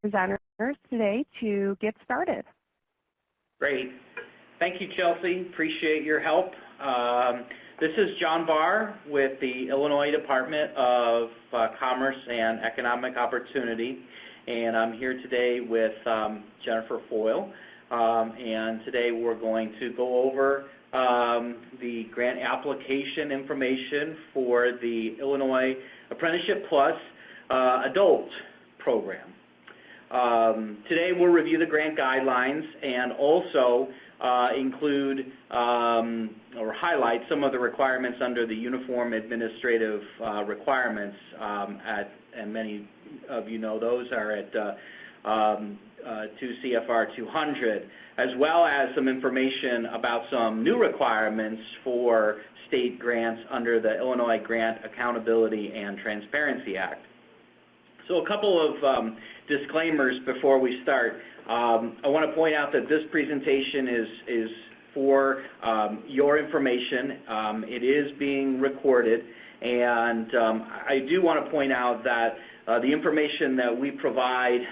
presenters today to get started. Great. Thank you, Chelsea. Appreciate your help. This is John Barr with the Illinois Department of Commerce and Economic Opportunity, and I'm here today with Jennifer Foyle. And today we're going to go over the grant application information for the Illinois Apprenticeship Plus Adult Program. Today we'll review the grant guidelines and also include or highlight some of the requirements under the Uniform Administrative Requirements, and many of you know those are at 2 CFR 200, as well as some information about some new requirements for state grants under the Illinois Grant Accountability and Transparency Act. So a couple of disclaimers before we start. I want to point out that this presentation is for your information. It is being recorded, and I do want to point out that the information that we provide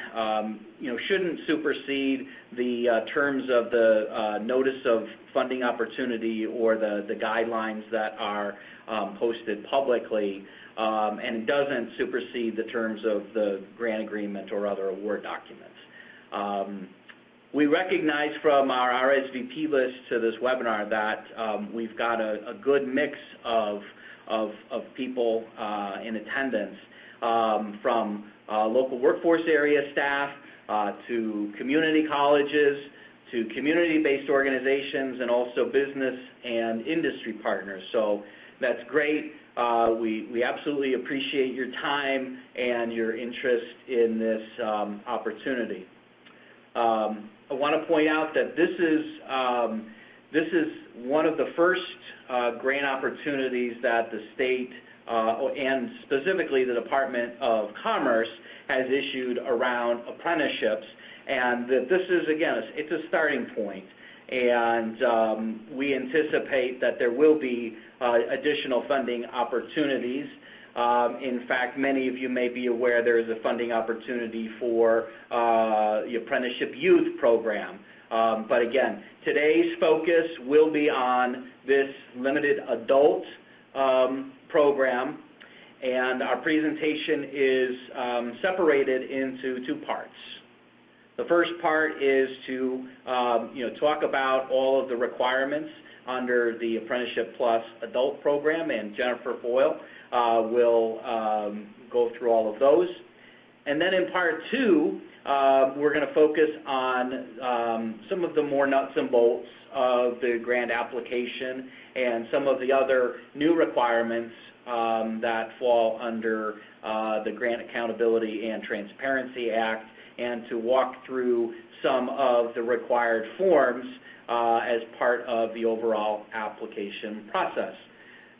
shouldn't supersede the terms of the Notice of Funding Opportunity or the guidelines that are posted publicly, and it doesn't supersede the terms of the grant agreement or other award documents. We recognize from our RSVP list to this webinar that we've got a good mix of people in attendance, from local workforce area staff to community colleges to community-based organizations and also business and industry partners. So that's great. We absolutely appreciate your time and your interest in this opportunity. I want to point out that this is one of the first grant opportunities that the state and specifically the Department of Commerce has issued around apprenticeships, and that this is, again, it's a starting point, and we anticipate that there will be additional funding opportunities. In fact, many of you may be aware there is a funding opportunity for the Apprenticeship Youth Program. But again, today's focus will be on this limited adult program, and our presentation is separated into two parts. The first part is to talk about all of the requirements under the Apprenticeship Plus Adult Program, and Jennifer Foyle will go through all of those. And then in part two, we're going to focus on some of the more nuts and bolts of the grant application and some of the other new requirements that fall under the Grant Accountability and Transparency Act, and to walk through some of the required forms as part of the overall application process.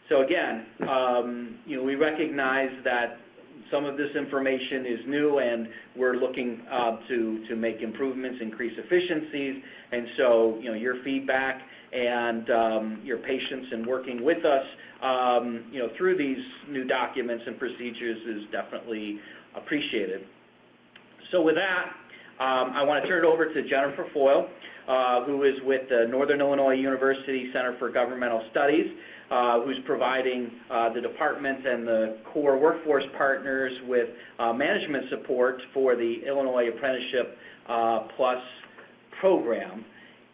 So again, we recognize that some of this information is new, and we're looking to make improvements, increase efficiencies, and so your feedback and your patience in working with us through these new documents and procedures is definitely appreciated. So with that, I want to turn it over to Jennifer Foyle, who is with the Northern Illinois University Center for Governmental Studies, who's providing the department and the core workforce partners with management support for the Illinois Apprenticeship Plus program.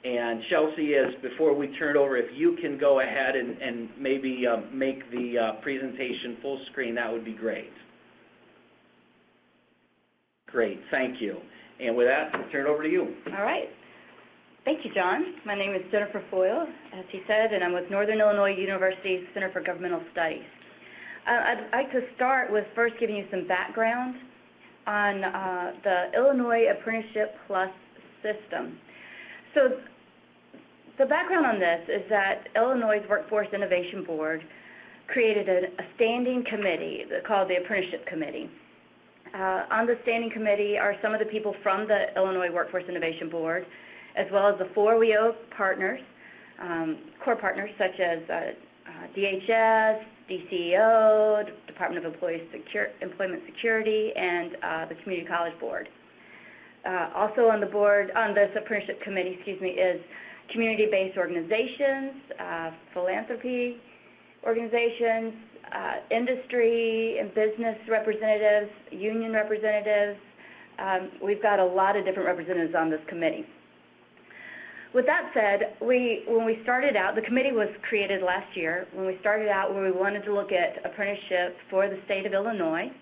And Chelsea, before we turn it over, if you can go ahead and maybe make the presentation full screen, that would be great. Great, thank you. And with that, I'll turn it over to you. All right. Thank you, John. My name is Jennifer Foyle, as he said, and I'm with Northern Illinois University Center for Governmental Studies. I'd like to start with first giving you some background on the Illinois Apprenticeship Plus system. So the background on this is that Illinois' Workforce Innovation Board created a standing committee called the Apprenticeship Committee. On the standing committee are some of the people from the Illinois Workforce Innovation Board, as well as the 4 WIO partners, core partners such as DHS, DCEO, Department of Employment Security, and the Community College Board. Also on the board, on this apprenticeship committee, is community-based organizations, philanthropy organizations, industry and business representatives, union representatives. We've got a lot of different representatives on this committee. With that said, when we started out, the committee was created last year. When we started out, we wanted to look at apprenticeship for the state of Illinois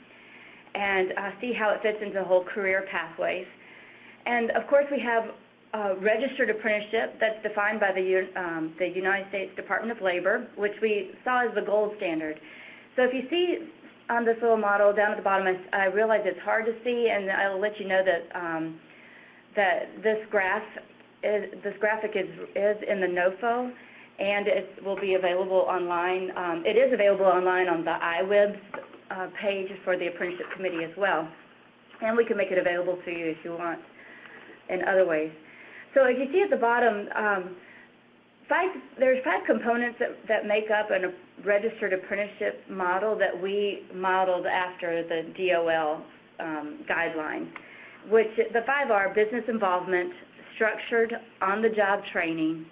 and see how it fits into the whole career pathways. And of course, we have registered apprenticeship that's defined by the United States Department of Labor, which we saw as the gold standard. So if you see on this little model down at the bottom, I realize it's hard to see, and I'll let you know that that this graphic is in the NOFO, and it will be available online. It is available online on the iWebs page for the Apprenticeship Committee as well, and we can make it available to you if you want in other ways. So if you see at the bottom, there's 5 components that make up a registered apprenticeship model that we modeled after the DOL guidelines, which the 5 are business involvement, structured on-the-job training,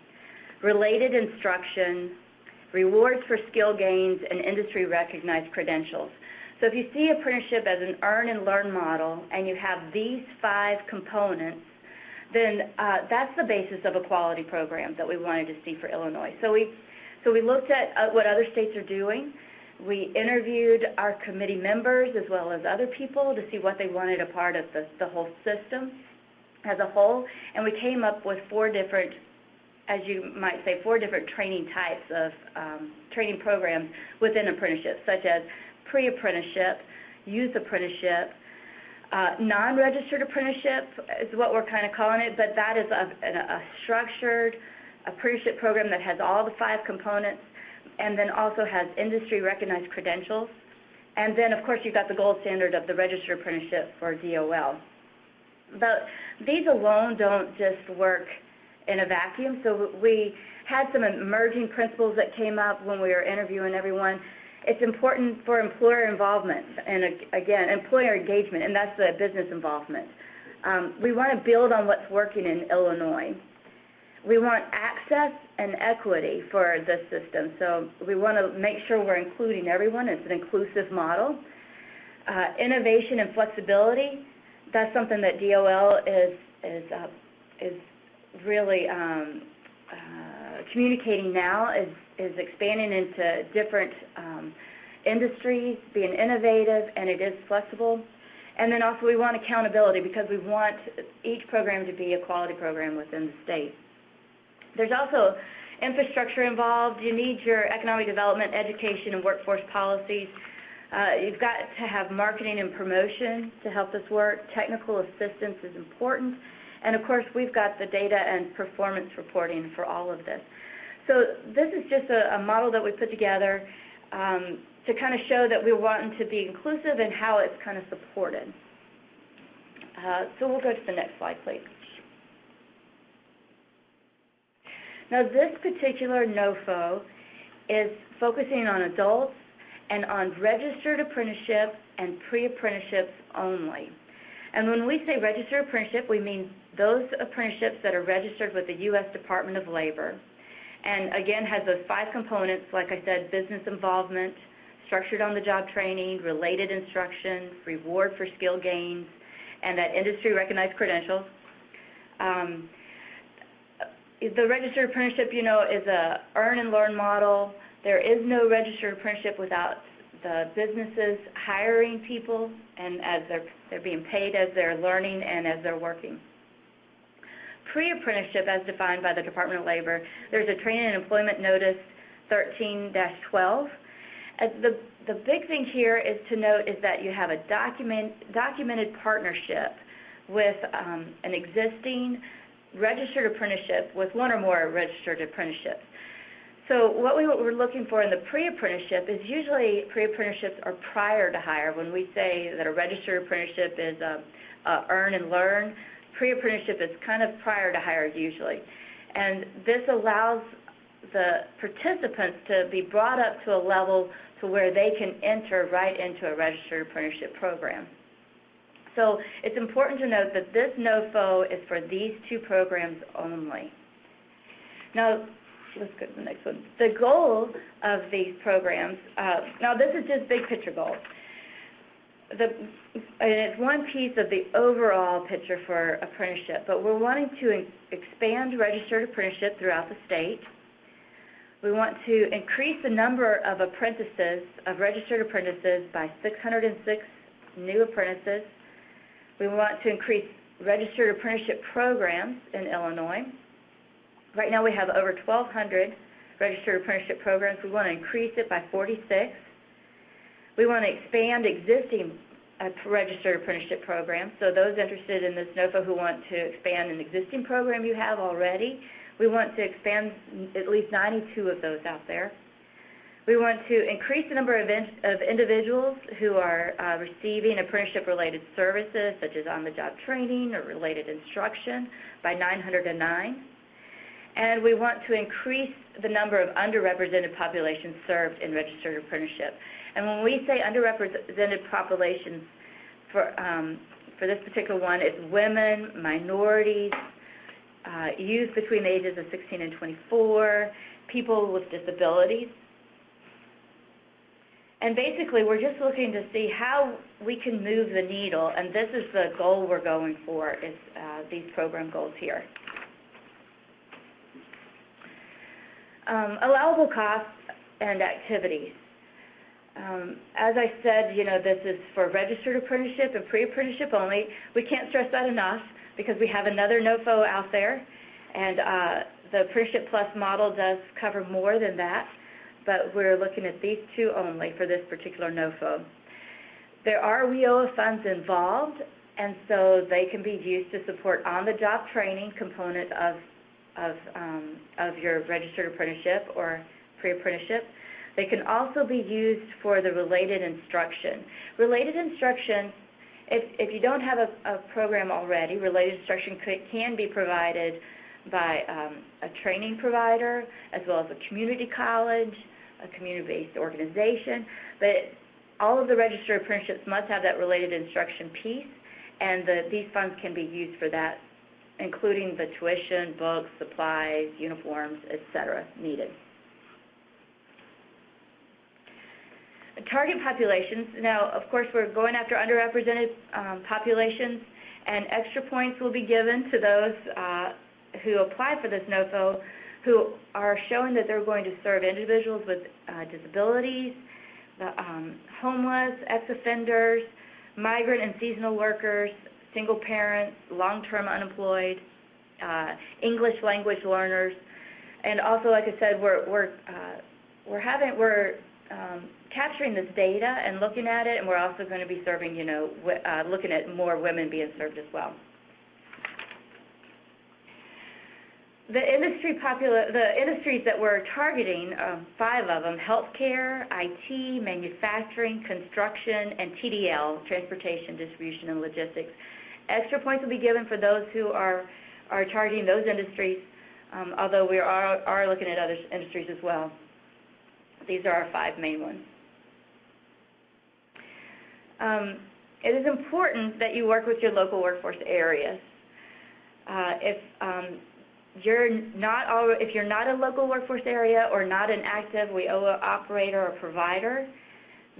related instruction, rewards for skill gains, and industry-recognized credentials. So if you see apprenticeship as an earn and learn model, and you have these 5 components, then that's the basis of a quality program that we wanted to see for Illinois. So we looked at what other states are doing. We interviewed our committee members as well as other people to see what they wanted a part of the whole system as a whole, and we came up with 4 different, as you might say, 4 different training types of training programs within apprenticeship, such as pre-apprenticeship, youth apprenticeship, non-registered apprenticeship is what we're kind of calling it, but that is a structured apprenticeship program that has all the 5 components and then also has industry-recognized credentials. And then, of course, you've got the gold standard of the registered apprenticeship for DOL. But these alone don't just work in a vacuum, so we had some emerging principles that came up when we were interviewing everyone. It's important for employer involvement and, again, employer engagement, and that's the business involvement. We want to build on what's working in Illinois. We want access and equity for this system, so we want to make sure we're including everyone. It's an inclusive model. Innovation and flexibility, that's something that DOL is really communicating now, is expanding into different industries, being innovative, and it is flexible. And then also we want accountability because we want each program to be a quality program within the state. There's also infrastructure involved. You need your economic development, education, and workforce policies. You've got to have marketing and promotion to help this work. Technical assistance is important. And of course, we've got the data and performance reporting for all of this. So this is just a model that we put together to kind of show that we want to be inclusive and how it's kind of supported. So we'll go to the next slide, please. Now, this particular NOFO is focusing on adults and on registered apprenticeship and pre-apprenticeships only. And when we say registered apprenticeship, we mean those apprenticeships that are registered with the U.S. Department of Labor. And again, has those 5 components, like I said, business involvement, structured on-the-job training, related instruction, reward for skill gains, and that industry-recognized credentials. The registered apprenticeship, is a earn and learn model. There is no registered apprenticeship without the businesses hiring people and as they're being paid as they're learning and as they're working. Pre-apprenticeship, as defined by the Department of Labor, there's a training and employment notice 13-12. The big thing here is to note is that you have a documented partnership with an existing registered apprenticeship with one or more registered apprenticeships. So what we're looking for in the pre-apprenticeship is usually pre-apprenticeships are prior to hire. When we say that a registered apprenticeship is earn and learn, pre-apprenticeship is kind of prior to hire usually. And this allows the participants to be brought up to a level to where they can enter right into a registered apprenticeship program. So it's important to note that this NOFO is for these two programs only. Now, let's go to the next one. The goal of these programs, now this is just big picture goals. And it's one piece of the overall picture for apprenticeship, but we're wanting to expand registered apprenticeship throughout the state. We want to increase the number of apprentices, of registered apprentices, by 606 new apprentices. We want to increase registered apprenticeship programs in Illinois. Right now we have over 1,200 registered apprenticeship programs. We want to increase it by 46. We want to expand existing registered apprenticeship programs. So those interested in this NOFO who want to expand an existing program you have already, we want to expand at least 92 of those out there. We want to increase the number of individuals who are receiving apprenticeship-related services, such as on-the-job training or related instruction, by 909. And we want to increase the number of underrepresented populations served in registered apprenticeship. And when we say underrepresented populations, for this particular one, it's women, minorities, youth between the ages of 16 and 24, people with disabilities. And basically, we're just looking to see how we can move the needle, and this is the goal we're going for, is these program goals here. Allowable costs and activities. As I said, this is for registered apprenticeship and pre-apprenticeship only. We can't stress that enough because we have another NOFO out there, and the Apprenticeship Plus model does cover more than that, but we're looking at these two only for this particular NOFO. There are WIOA funds involved, and so they can be used to support on-the-job training component of your registered apprenticeship or pre-apprenticeship. They can also be used for the related instruction. Related instruction, if you don't have a program already, related instruction can be provided by a training provider, as well as a community college, a community-based organization. But all of the registered apprenticeships must have that related instruction piece, and these funds can be used for that, including the tuition, books, supplies, uniforms, etc. needed. Target populations. Now, of course, we're going after underrepresented populations, and extra points will be given to those who apply for this NOFO who are showing that they're going to serve individuals with disabilities, homeless, ex-offenders, migrant and seasonal workers, single parents, long-term unemployed, English language learners, and also, like I said, we're capturing this data and looking at it, and we're also going to be serving, looking at more women being served as well. The industries that we're targeting, 5 of them: healthcare, IT, manufacturing, construction, and TDL, transportation, distribution, and logistics. Extra points will be given for those who are targeting those industries, although we are looking at other industries as well. These are our 5 main ones. It is important that you work with your local workforce areas. If you're not a local workforce area or not an active WIOA operator or provider,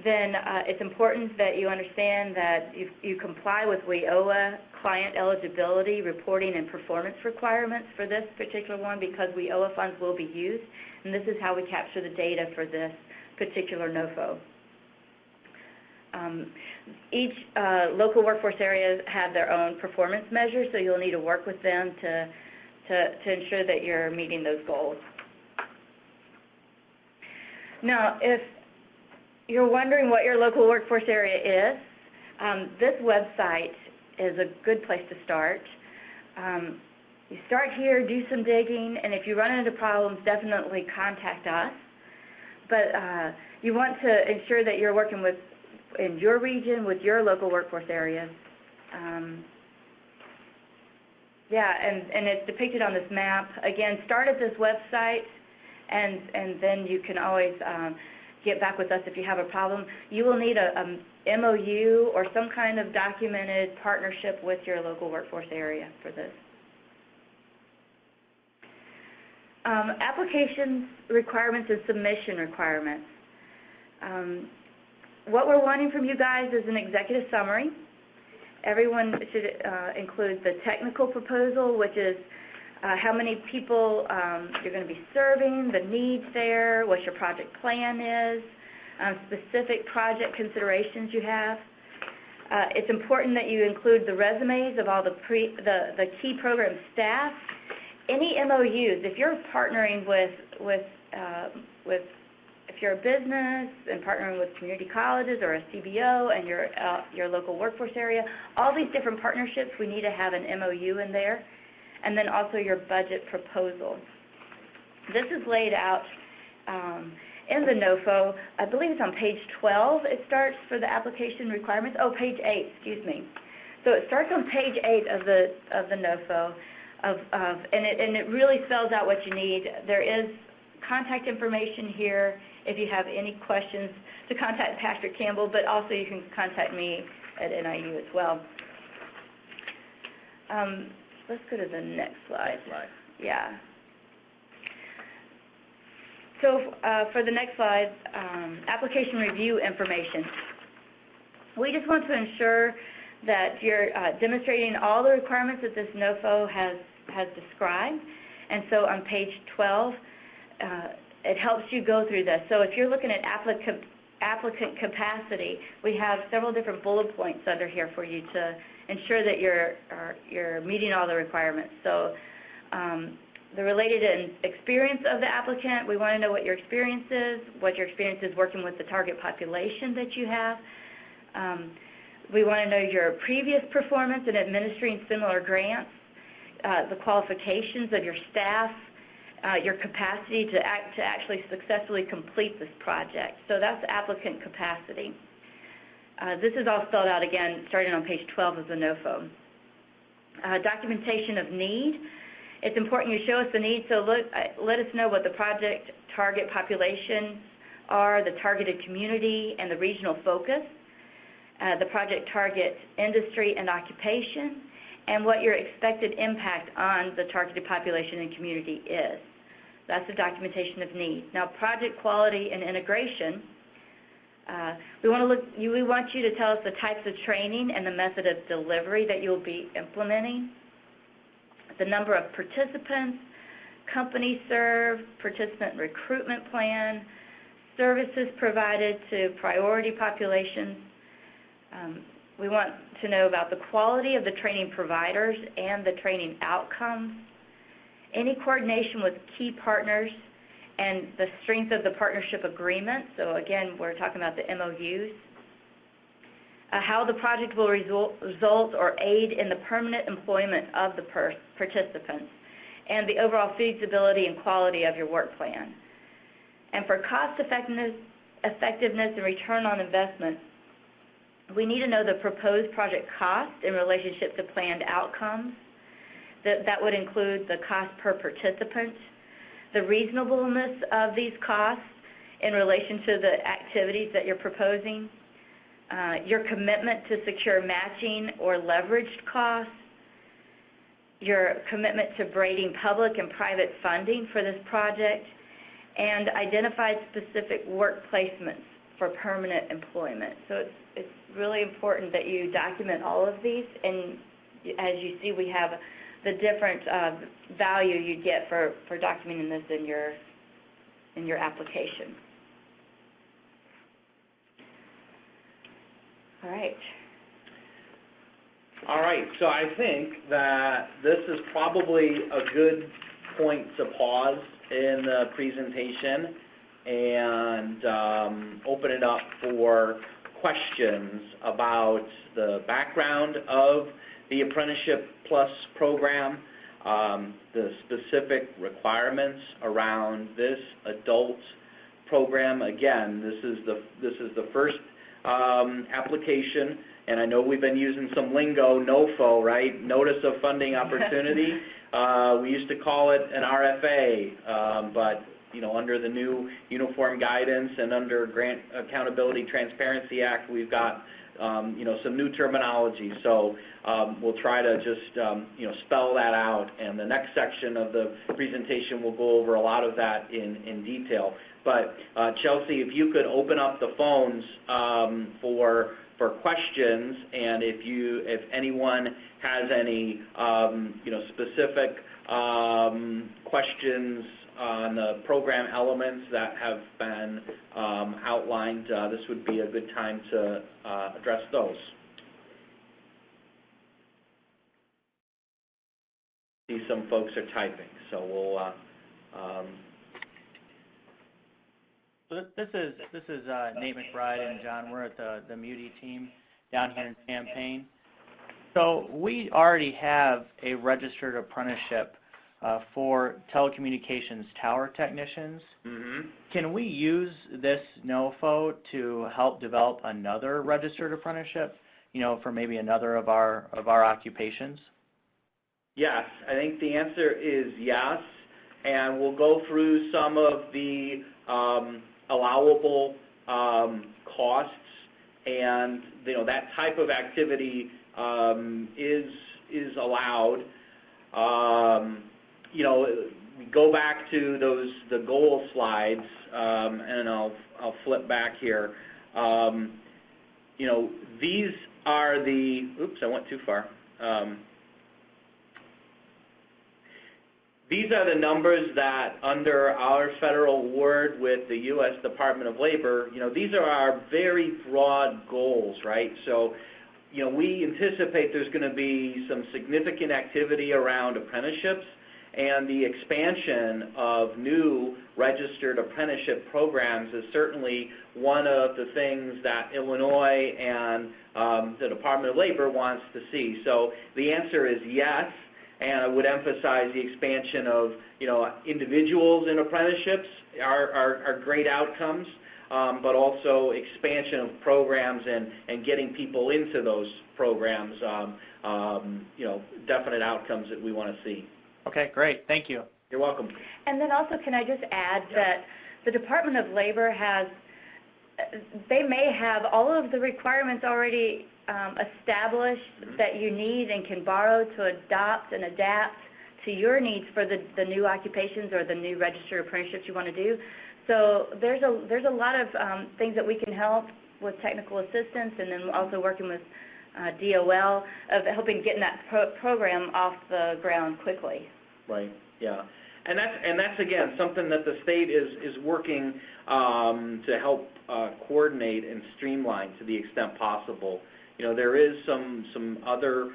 then it's important that you understand that you comply with WIOA client eligibility, reporting, and performance requirements for this particular one, because WIOA funds will be used, and this is how we capture the data for this particular NOFO. Each local workforce area have their own performance measures, so you'll need to work with them to ensure that you're meeting those goals. Now, if you're wondering what your local workforce area is, this website is a good place to start. You start here, do some digging, and if you run into problems, definitely contact us. But you want to ensure that you're working in your region with your local workforce areas. And it's depicted on this map. Again, start at this website, and then you can always get back with us if you have a problem. You will need a MOU or some kind of documented partnership with your local workforce area for this. Applications requirements and submission requirements. What we're wanting from you guys is an executive summary. Everyone should include the technical proposal, which is how many people you're going to be serving, the needs there, what your project plan is, specific project considerations you have. It's important that you include the resumes of all the key program staff. Any MOUs, if you're partnering if you're a business and partnering with community colleges or a CBO and your local workforce area, all these different partnerships, we need to have an MOU in there. And then also your budget proposal. This is laid out in the NOFO. I believe it's on page 12. It starts for the application requirements. Oh, page 8, excuse me. So it starts on page 8 of the NOFO, and it really spells out what you need. There is contact information here if you have any questions to contact Pastor Campbell, but also you can contact me at NIU as well. Let's go to the next slide. Yeah. So for the next slide, application review information. We just want to ensure that you're demonstrating all the requirements that this NOFO has described. And so on page 12, it helps you go through this. So if you're looking at applicant capacity, we have several different bullet points under here for you to ensure that you're meeting all the requirements. So the related experience of the applicant, we want to know what your experience is working with the target population that you have. We want to know your previous performance in administering similar grants, the qualifications of your staff, your capacity to actually successfully complete this project. So that's applicant capacity. This is all spelled out again, starting on page 12 of the NOFO. Documentation of need. It's important you show us the need, so let us know what the project target populations are, the targeted community, and the regional focus, the project target industry and occupation, and what your expected impact on the targeted population and community is. That's the documentation of need. Now, project quality and integration. We want you to tell us the types of training and the method of delivery that you'll be implementing, the number of participants, company served, participant recruitment plan, services provided to priority populations. We want to know about the quality of the training providers and the training outcomes, any coordination with key partners, and the strength of the partnership agreement. So again, we're talking about the MOUs. How the project will result or aid in the permanent employment of the participants, and the overall feasibility and quality of your work plan. And for cost effectiveness and return on investment, we need to know the proposed project cost in relationship to planned outcomes. That would include the cost per participant, the reasonableness of these costs in relation to the activities that you're proposing, your commitment to secure matching or leveraged costs, your commitment to braiding public and private funding for this project, and identified specific work placements for permanent employment. So it's really important that you document all of these, and as you see, we have the different value you get for documenting this in your application. All right. All right, so I think that this is probably a good point to pause in the presentation and open it up for questions about the background of the Apprenticeship Plus program, the specific requirements around this adult program. Again, this is the first application, and I know we've been using some lingo, NOFO, right? Notice of Funding Opportunity. We used to call it an RFA, but under the new Uniform Guidance and under Grant Accountability Transparency Act, we've got some new terminology. So we'll try to just spell that out, and the next section of the presentation will go over a lot of that in detail. But Chelsea, if you could open up the phones for questions, and if anyone has any specific questions on the program elements that have been outlined, this would be a good time to address those. See, some folks are typing, so we'll. So this is Nate McBride and John. We're at the MUTI team down here in Champaign. So we already have a registered apprenticeship for telecommunications tower technicians. Mm-hmm. Can we use this NOFO to help develop another registered apprenticeship, for maybe another of our occupations? Yes, I think the answer is yes, and we'll go through some of the allowable costs, and that type of activity is allowed. We go back to the goal slides, and I'll flip back here. These are the, oops, I went too far. These are the numbers that under our federal award with the U.S. Department of Labor, these are our very broad goals, right? So, we anticipate there's going to be some significant activity around apprenticeships, and the expansion of new registered apprenticeship programs is certainly one of the things that Illinois and the Department of Labor wants to see. So the answer is yes. And I would emphasize the expansion of, individuals in apprenticeships are great outcomes, but also expansion of programs and getting people into those programs, definite outcomes that we want to see. Okay, great. Thank you. You're welcome. And then also, can I just add that the Department of Labor they may have all of the requirements already established that you need and can borrow to adopt and adapt to your needs for the new occupations or the new registered apprenticeships you want to do. So there's a lot of things that we can help with technical assistance, and then also working with DOL of helping getting that program off the ground quickly. Right. Yeah. And that's again something that the state is working to help coordinate and streamline to the extent possible. There is some other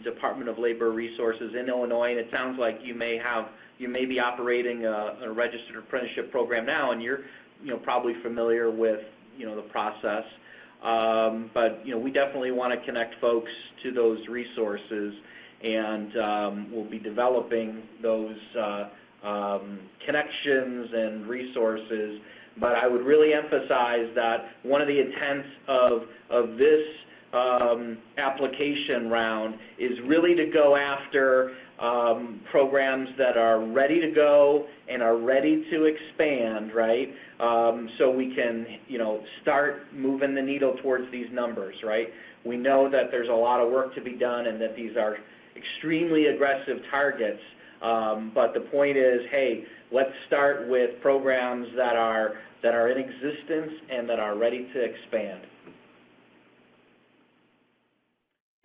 Department of Labor resources in Illinois, and it sounds like you may be operating a registered apprenticeship program now, and you're probably familiar with the process. But we definitely want to connect folks to those resources, and we'll be developing those connections and resources. But I would really emphasize that one of the intents of this application round is really to go after programs that are ready to go and are ready to expand, right? So we can, start moving the needle towards these numbers, right? We know that there's a lot of work to be done and that these are extremely aggressive targets. But the point is, hey, let's start with programs that are in existence and that are ready to expand.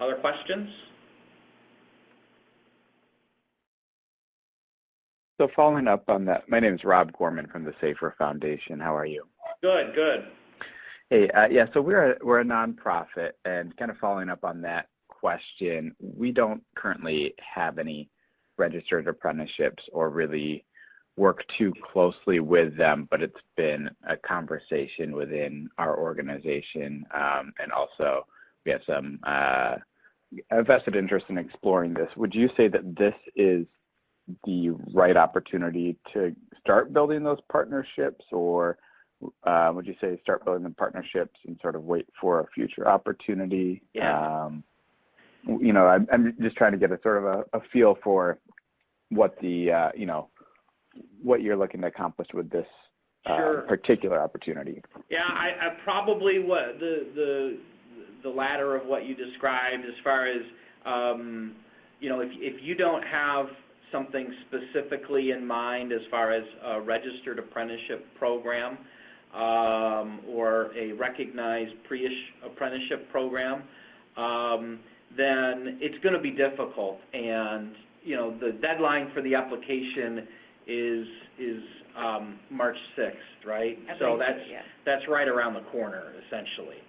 Other questions? So following up on that, my name is Rob Gorman from the Safer Foundation. How are you? Good, good. Hey, yeah, so we're a nonprofit, and kind of following up on that question, we don't currently have any registered apprenticeships or really work too closely with them, but it's been a conversation within our organization, and also we have some a vested interest in exploring this. Would you say that this is the right opportunity to start building those partnerships, or would you say start building the partnerships and sort of wait for a future opportunity? Yeah. I'm just trying to get a sort of a feel for what the, what you're looking to accomplish with this Sure. particular opportunity. Yeah, I probably what the latter of what you described, as far as if you don't have something specifically in mind as far as a registered apprenticeship program or a recognized pre-apprenticeship program, then it's going to be difficult. And the deadline for the application is March 6th, right? So that's right around the corner, essentially.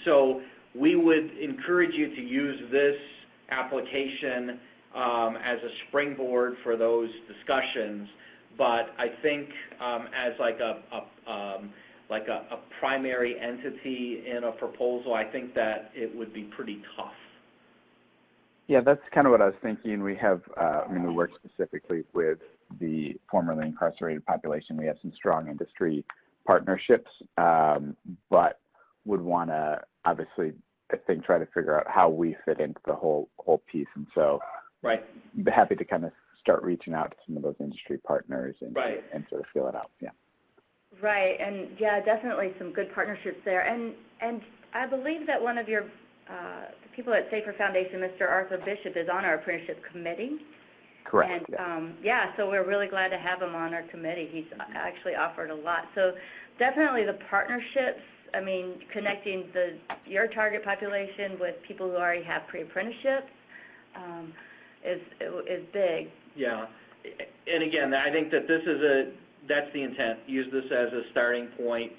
So we would encourage you to use this application as a springboard for those discussions. But I think as like a primary entity in a proposal, I think that it would be pretty tough. Yeah, that's kind of what I was thinking. We have, we work specifically with the formerly incarcerated population. We have some strong industry partnerships, but would want to obviously, I think, try to figure out how we fit into the whole piece. And so, right, be happy to kind of start reaching out to some of those industry partners and, right, and sort of feel it out. Yeah. Right, and yeah, definitely some good partnerships there. And I believe that one of your the people at Safer Foundation, Mr. Arthur Bishop, is on our apprenticeship committee. Correct. And so we're really glad to have him on our committee. He's actually offered a lot. So definitely the partnerships, connecting your target population with people who already have pre-apprenticeships is big. Yeah, and again, I think that that's the intent. Use this as a starting point,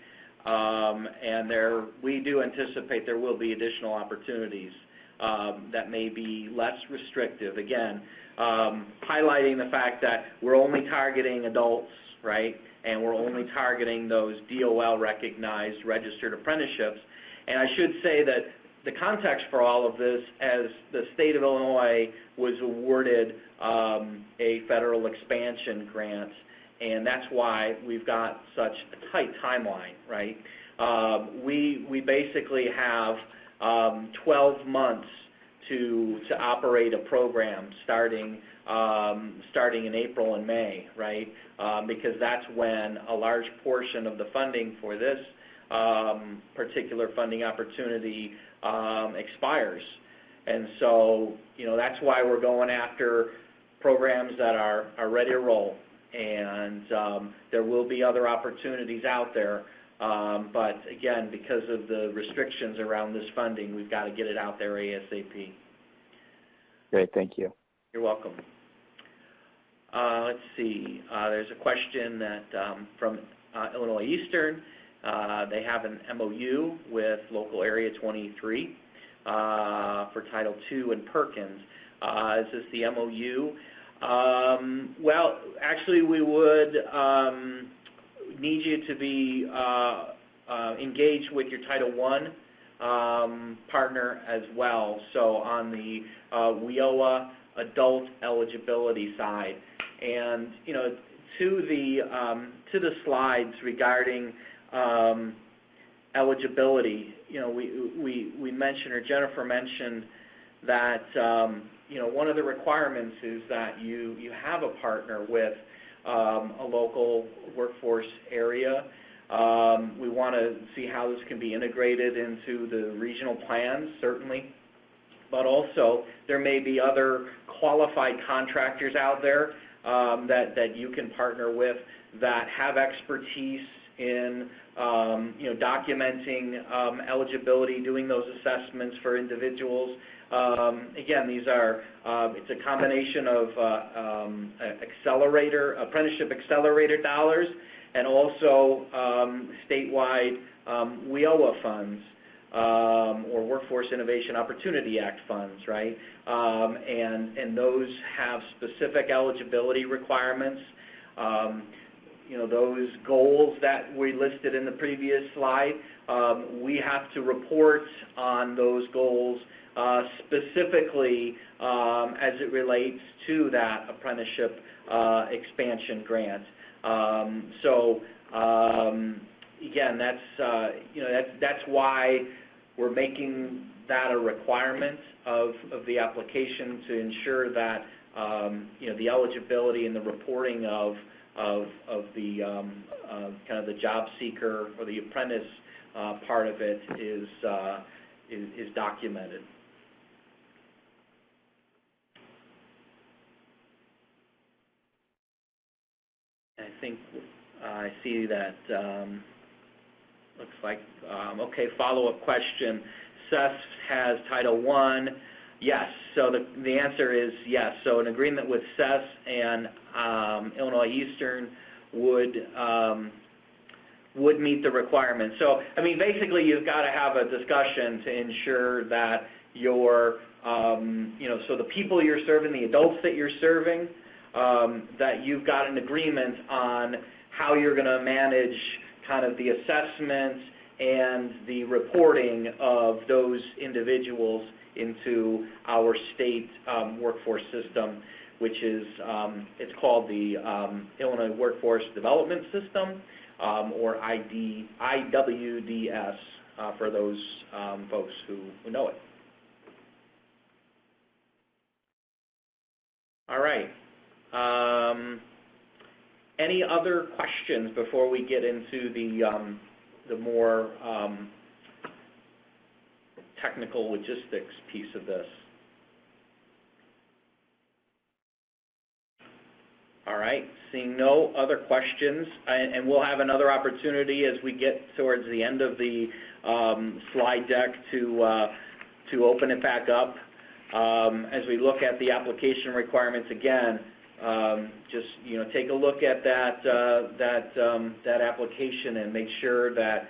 and we do anticipate there will be additional opportunities that may be less restrictive. Again, highlighting the fact that we're only targeting adults, right, and we're only targeting those DOL-recognized registered apprenticeships. And I should say that the context for all of this, as the state of Illinois was awarded a federal expansion grant, and that's why we've got such a tight timeline, right? We basically have 12 months to operate a program starting in April and May, right? Because that's when a large portion of the funding for this particular funding opportunity expires. And so, that's why we're going after programs that are ready to roll. And there will be other opportunities out there. But again, because of the restrictions around this funding, we've got to get it out there ASAP. Great, thank you. You're welcome. Let's see. There's a question that from Illinois Eastern. They have an MOU with Local Area 23 for Title II and Perkins. Is this the MOU? Well, actually, we would need you to be engaged with your Title I partner as well. So on the WIOA adult eligibility side, and to the slides regarding eligibility, we mentioned, or Jennifer mentioned, that one of the requirements is that you have a partner with a local workforce area. We want to see how this can be integrated into the regional plans, certainly. But also, there may be other qualified contractors out there that you can partner with that have expertise in documenting eligibility, doing those assessments for individuals. Again, these are it's a combination of apprenticeship accelerator dollars, and also statewide WIOA funds, or Workforce Innovation Opportunity Act funds, right? And those have specific eligibility requirements. Those goals that we listed in the previous slide, we have to report on those goals specifically as it relates to that apprenticeship expansion grant. Again, that's why we're making that a requirement of the application, to ensure that the eligibility and the reporting of the kind of the job seeker or the apprentice part of it is documented. I think I see that looks like, okay, follow-up question. CES has Title I. Yes, so the answer is yes. So an agreement with CES and Illinois Eastern would meet the requirements. So, I mean, basically you've got to have a discussion to ensure that your, so the people you're serving, the adults that you're serving, that you've got an agreement on how you're going to manage kind of the assessment and the reporting of those individuals into our state workforce system, which is, it's called the Illinois Workforce Development System, or IWDS, for those folks who know it. All right. Any other questions before we get into the more technical logistics piece of this? All right, seeing no other questions, and we'll have another opportunity as we get towards the end of the slide deck to open it back up. As we look at the application requirements again, just take a look at that application and make sure that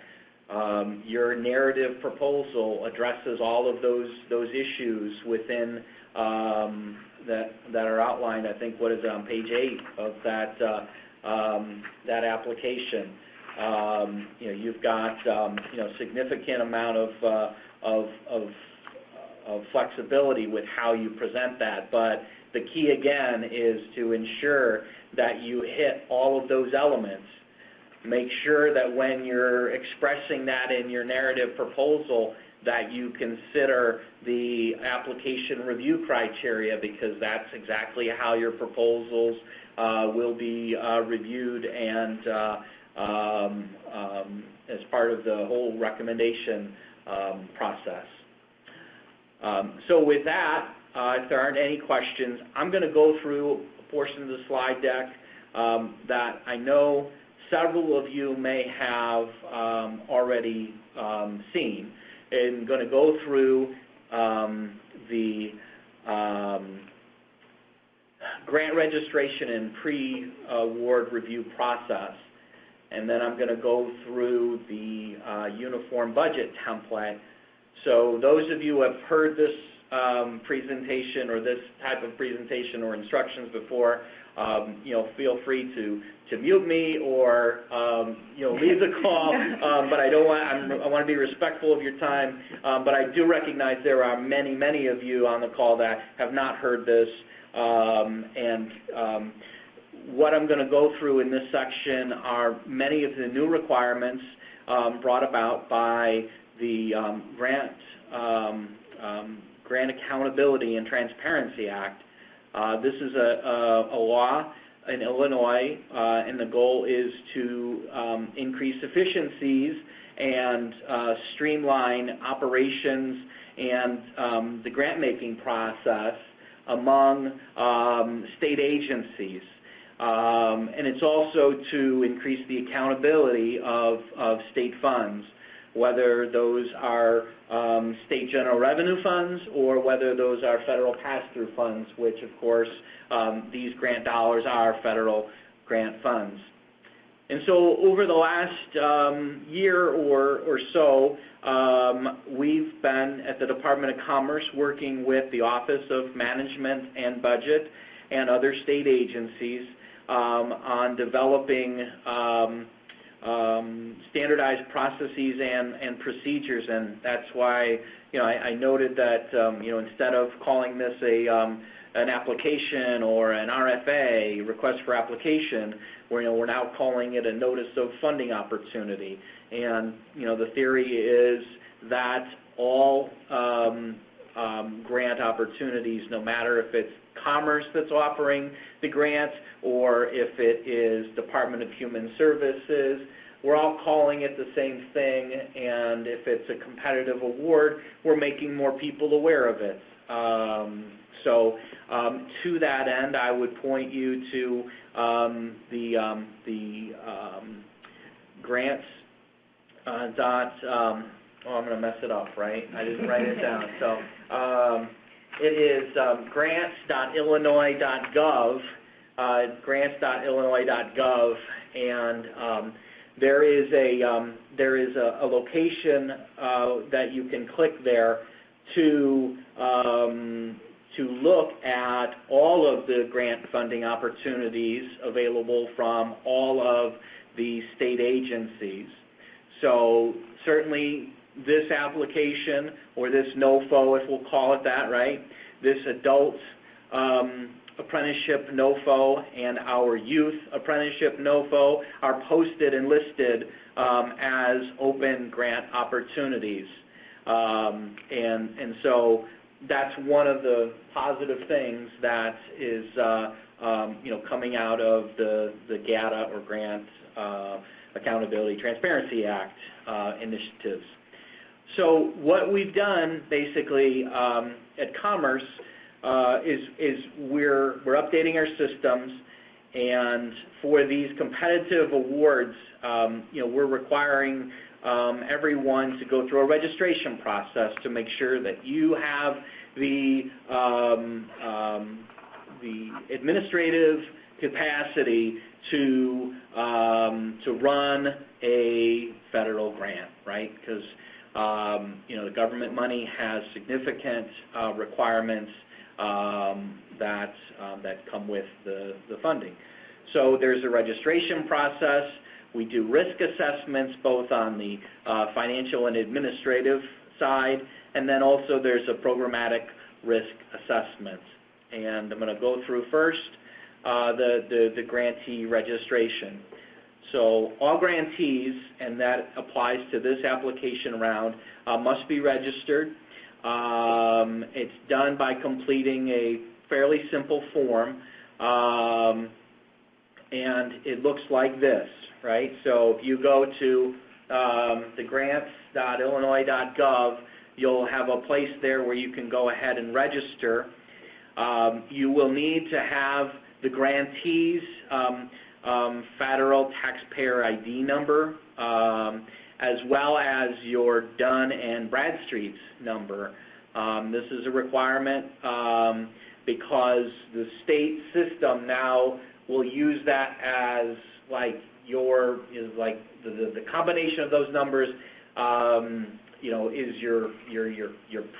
your narrative proposal addresses all of those issues within that are outlined. I think what is it, on page 8 of that application. You've got significant amount of flexibility with how you present that, but the key again is to ensure that you hit all of those elements. Make sure that when you're expressing that in your narrative proposal that you consider the application review criteria, because that's exactly how your proposals will be reviewed and as part of the whole recommendation process. So with that, if there aren't any questions, I'm going to go through a portion of the slide deck that I know several of you may have already seen. And going to go through the grant registration and pre-award review process. And then I'm going to go through the uniform budget template. So those of you who have heard this presentation or this type of presentation or instructions before, feel free to mute me or leave the call. But I want to be respectful of your time. But I do recognize there are many of you on the call that have not heard this. What I'm going to go through in this section are many of the new requirements brought about by the Grant Accountability and Transparency Act. This is a law in Illinois, and the goal is to increase efficiencies and streamline operations and the grant-making process among state agencies. And it's also to increase the accountability of state funds, whether those are state general revenue funds or whether those are federal pass-through funds, which of course these grant dollars are federal grant funds. And so over the last year or so, we've been at the Department of Commerce working with the Office of Management and Budget and other state agencies on developing standardized processes and procedures, and that's why I noted that instead of calling this an application or an RFA, request for application, we're now calling it a notice of funding opportunity. And the theory is that all grant opportunities, no matter if it's Commerce that's offering the grant or if it is Department of Human Services. We're all calling it the same thing, and if it's a competitive award, we're making more people aware of it. So to that end, I would point you to the grants dot, oh, I'm going to mess it up, right? I didn't write it down. So it is grants.illinois.gov, grants.illinois.gov, and there is a location that you can click there to look at all of the grant funding opportunities available from all of the state agencies. So certainly this application, or this NOFO, if we'll call it that, right? This adult apprenticeship NOFO and our youth apprenticeship NOFO are posted and listed as open grant opportunities. And so that's one of the positive things that is coming out of the GATA, or Grant Accountability Transparency Act initiatives. So what we've done basically at Commerce is we're updating our systems, and for these competitive awards, we're requiring everyone to go through a registration process to make sure that you have the administrative capacity to run a federal grant, right? Because the government money has significant requirements that come with the funding. So there's a registration process. We do risk assessments both on the financial and administrative side, and then also there's a programmatic risk assessment. And I'm going to go through first the grantee registration. So all grantees, and that applies to this application round, must be registered. It's done by completing a fairly simple form, and it looks like this, right? So if you go to the grants.illinois.gov, you'll have a place there where you can go ahead and register. You will need to have the grantee's federal taxpayer ID number, as well as your Dun and Bradstreet's number. This is a requirement because the state system now will use that as like the combination of those numbers, is your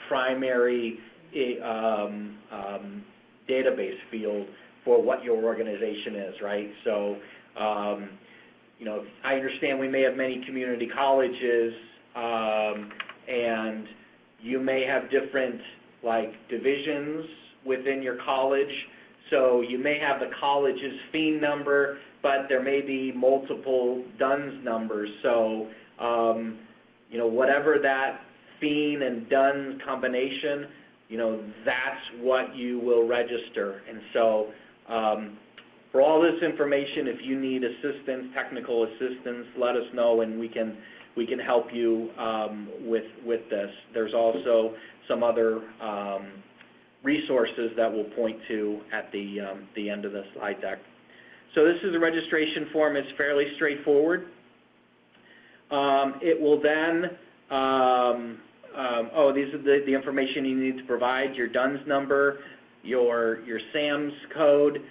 primary database field for what your organization is, right? So, I understand we may have many community colleges, and you may have different divisions within your college. So you may have the college's FEEN number, but there may be multiple DUNS numbers. So, whatever that FEEN and DUNS combination, that's what you will register. And so for all this information, if you need assistance, technical assistance, let us know, and we can help you with this. There's also some other resources that we'll point to at the end of the slide deck. So this is a registration form. It's fairly straightforward. It will then, these are the information you need to provide: your DUNS number, your SAMS code.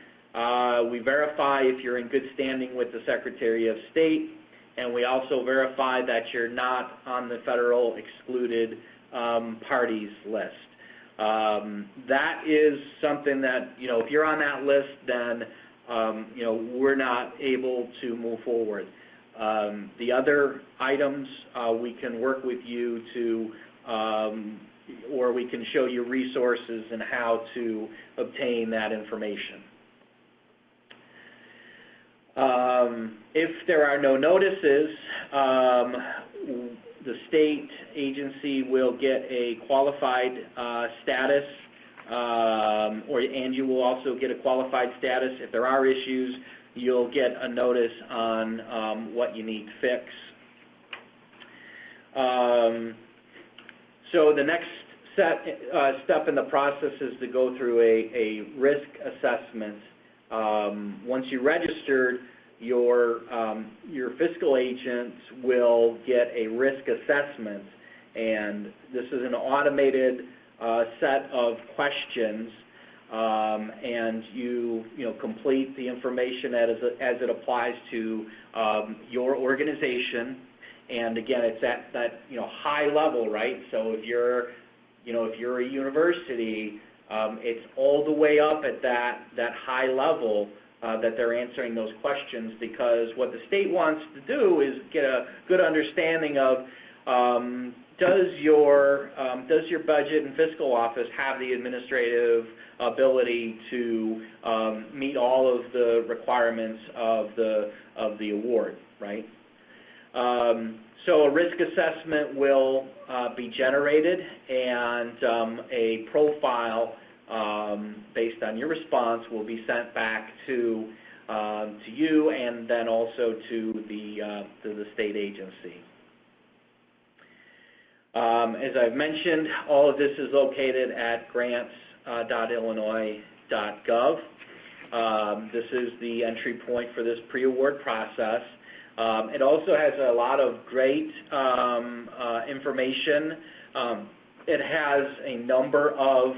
We verify if you're in good standing with the Secretary of State, and we also verify that you're not on the federal excluded parties list. That is something that, if you're on that list, then, we're not able to move forward. The other items, we can work with you to, or we can show you resources and how to obtain that information. If there are no notices, The state agency will get a qualified status, and you will also get a qualified status. If there are issues, you'll get a notice on what you need fixed. So the next step in the process is to go through a risk assessment. Once you registered, your fiscal agents will get a risk assessment, and this is an automated set of questions, and you complete the information as it applies to your organization. And again, it's at that high level, right? So if you're a university, it's all the way up at that high level that they're answering those questions, because what the state wants to do is get a good understanding of does your budget and fiscal office have the administrative ability to meet all of the requirements of the award, right? So a risk assessment will be generated, and a profile based on your response will be sent back to you, and then also to the state agency. As I've mentioned, all of this is located at grants.illinois.gov. This is the entry point for this pre-award process. It also has a lot of great information. It has a number of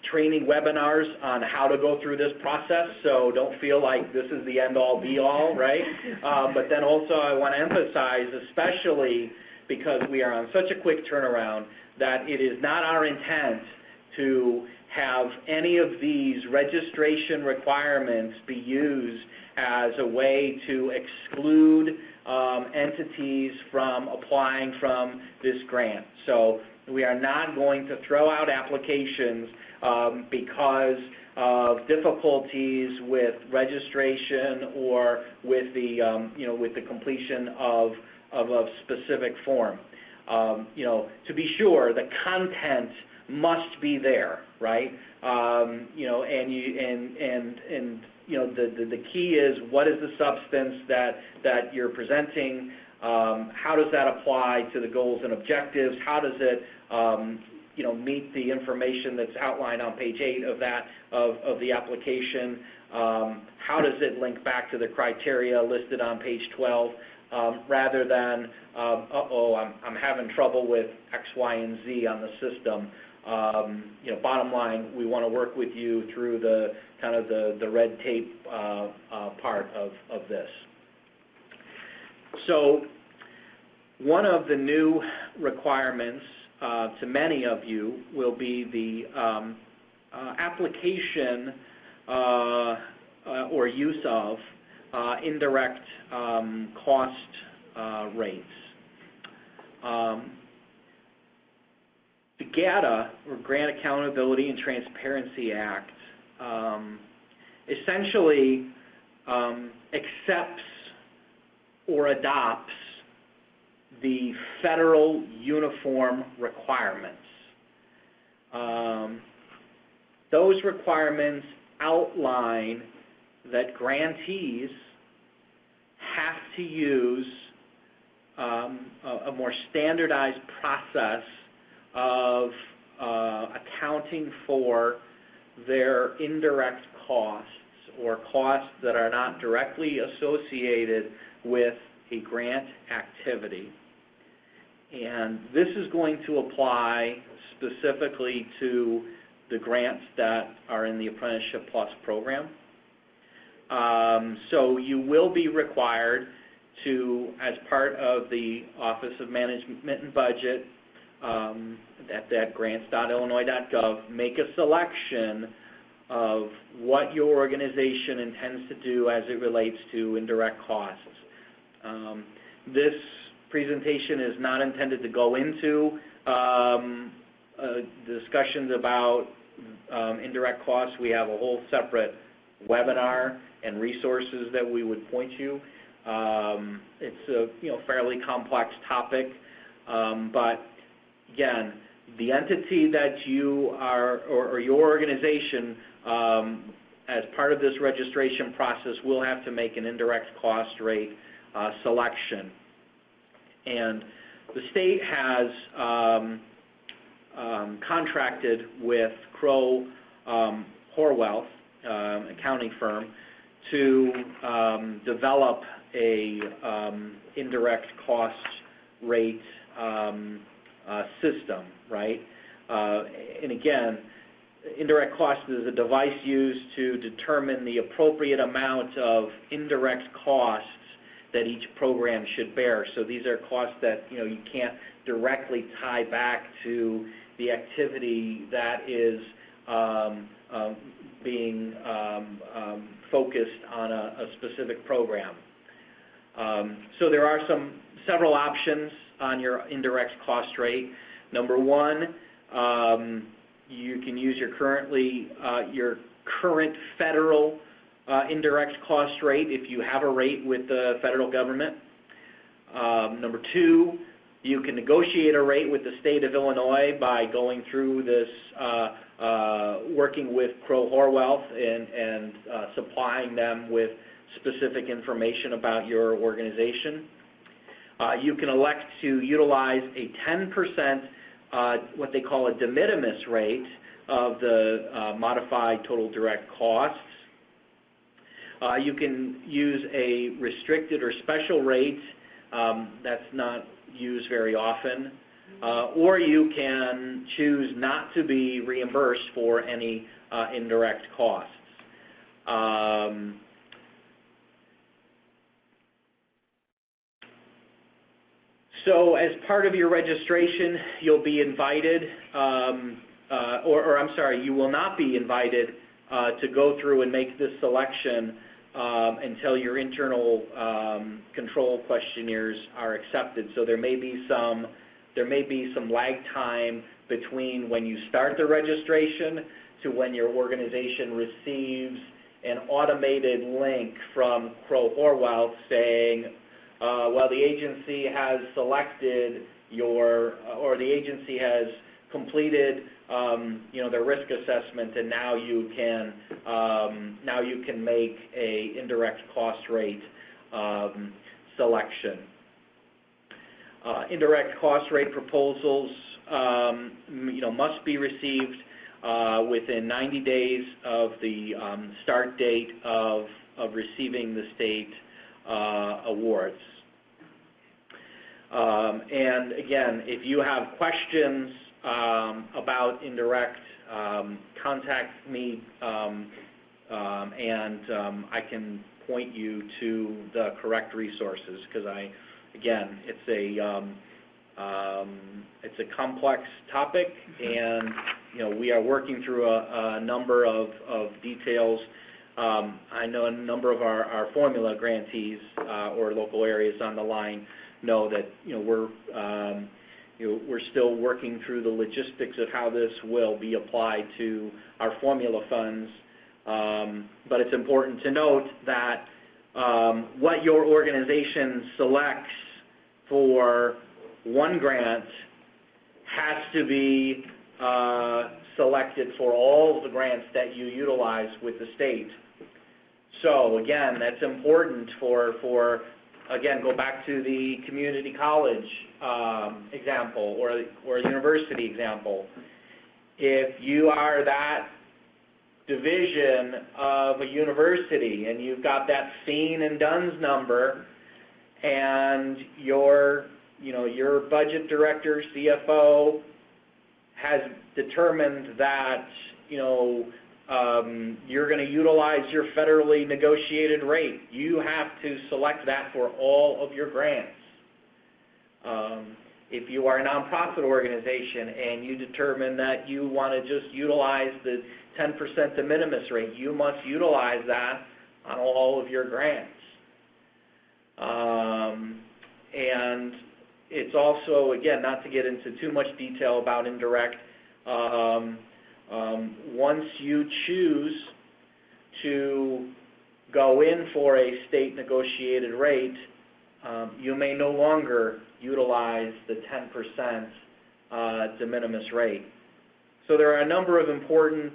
training webinars on how to go through this process, so don't feel like this is the end-all be-all, right? But then also I want to emphasize, especially because we are on such a quick turnaround, that it is not our intent to have any of these registration requirements be used as a way to exclude entities from applying from this grant. So we are not going to throw out applications because of difficulties with registration or with the with the completion of a specific form. To be sure, the content must be there, right? The key is, what is the substance that you're presenting? How does that apply to the goals and objectives? How does it meet the information that's outlined on page 8 of the application? How does it link back to the criteria listed on page 12? Rather than, I'm having trouble with X, Y, and Z on the system. Bottom line, we want to work with you through the kind of the red tape part of this. So one of the new requirements to many of you will be the application or use of indirect cost rates. The GATA, or Grant Accountability and Transparency Act, essentially accepts or adopts the federal uniform requirements. Those requirements outline that grantees have to use a more standardized process of accounting for their indirect costs, or costs that are not directly associated with a grant activity. And this is going to apply specifically to the grants that are in the Apprenticeship Plus program. So you will be required to, as part of the Office of Management and Budget, at grants.illinois.gov, make a selection of what your organization intends to do as it relates to indirect costs. This presentation is not intended to go into discussions about indirect costs. We have a whole separate webinar and resources that we would point you. It's a fairly complex topic, but again, the entity that you are, or your organization, as part of this registration process, will have to make an indirect cost rate selection. And the state has contracted with Crowe Horwath, accounting firm, to develop a indirect cost rate system, right? And again, indirect cost is a device used to determine the appropriate amount of indirect costs that each program should bear. So these are costs that you can't directly tie back to the activity that is being focused on a specific program. So there are several options on your indirect cost rate. Number one, you can use your current federal indirect cost rate if you have a rate with the federal government. Number two, you can negotiate a rate with the state of Illinois by going through this, working with Crowe Horwath and supplying them with specific information about your organization. You can elect to utilize a 10%, what they call a de minimis rate of the modified total direct costs. You can use a restricted or special rate that's not used very often, or you can choose not to be reimbursed for any indirect costs. So as part of your registration, you'll be invited, you will not be invited to go through and make this selection until your internal control questionnaires are accepted. So there may be some lag time between when you start the registration to when your organization receives an automated link from Crowe Horwath saying, well, the agency has selected or the agency has completed, their risk assessment, and now you can make a indirect cost rate selection. Indirect cost rate proposals, must be received within 90 days of the start date of receiving the state awards. And again, if you have questions about indirect, contact me, and I can point you to the correct resources, because again, it's a complex topic, and we are working through a number of details. I know a number of our formula grantees or local areas on the line know that we're still working through the logistics of how this will be applied to our formula funds. But it's important to note that what your organization selects for one grant has to be selected for all of the grants that you utilize with the state. So again, that's important for again, go back to the community college example or university example. If you are that division of a university and you've got that Feen and Duns number, and your budget director, CFO, has determined that you're going to utilize your federally negotiated rate, you have to select that for all of your grants. If you are a nonprofit organization and you determine that you want to just utilize the 10% de minimis rate, you must utilize that on all of your grants. And it's also, again, not to get into too much detail about indirect, once you choose to go in for a state negotiated rate, you may no longer utilize the 10% de minimis rate. So there are a number of important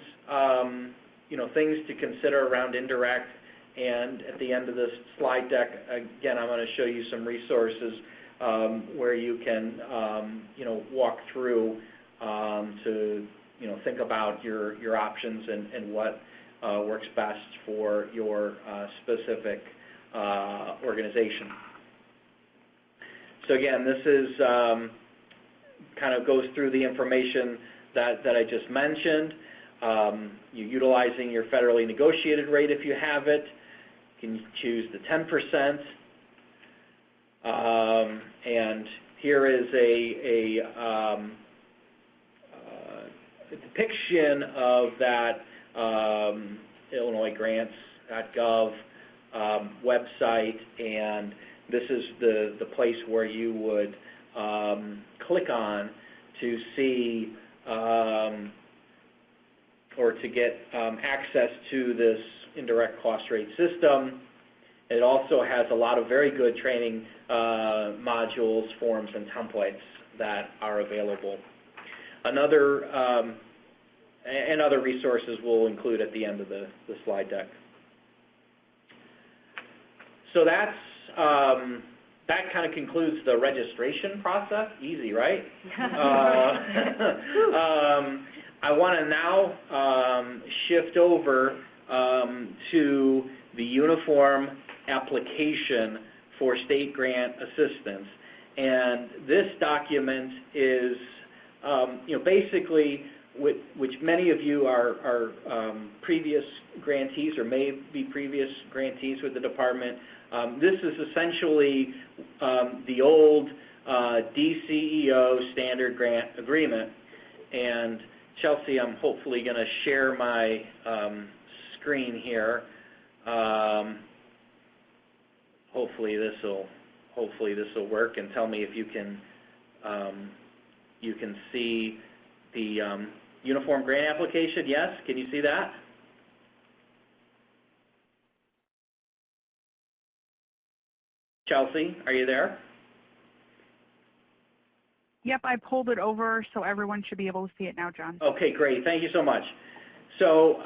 things to consider around indirect, and at the end of this slide deck, again, I'm going to show you some resources where you can walk through to think about your options and what works best for your specific organization. So again, this is kind of goes through the information that I just mentioned. You're utilizing your federally negotiated rate if you have it. You can choose the 10%. And here is a depiction of that IllinoisGrants.gov website, and this is the place where you would click on to see or to get access to this indirect cost rate system. It also has a lot of very good training modules, forms, and templates that are available. Other resources we'll include at the end of the slide deck. So that kind of concludes the registration process. Easy, right? I want to now shift over to the uniform application for state grant assistance. And this document is, basically, which many of you are previous grantees or may be previous grantees with the department. This is essentially the old DCEO standard grant agreement. And Chelsea, I'm hopefully going to share my screen here. Hopefully this will work, and tell me if you can see the uniform grant application. Yes, can you see that? Chelsea, are you there? Yep, I pulled it over, so everyone should be able to see it now, John. Okay, great. Thank you so much. So,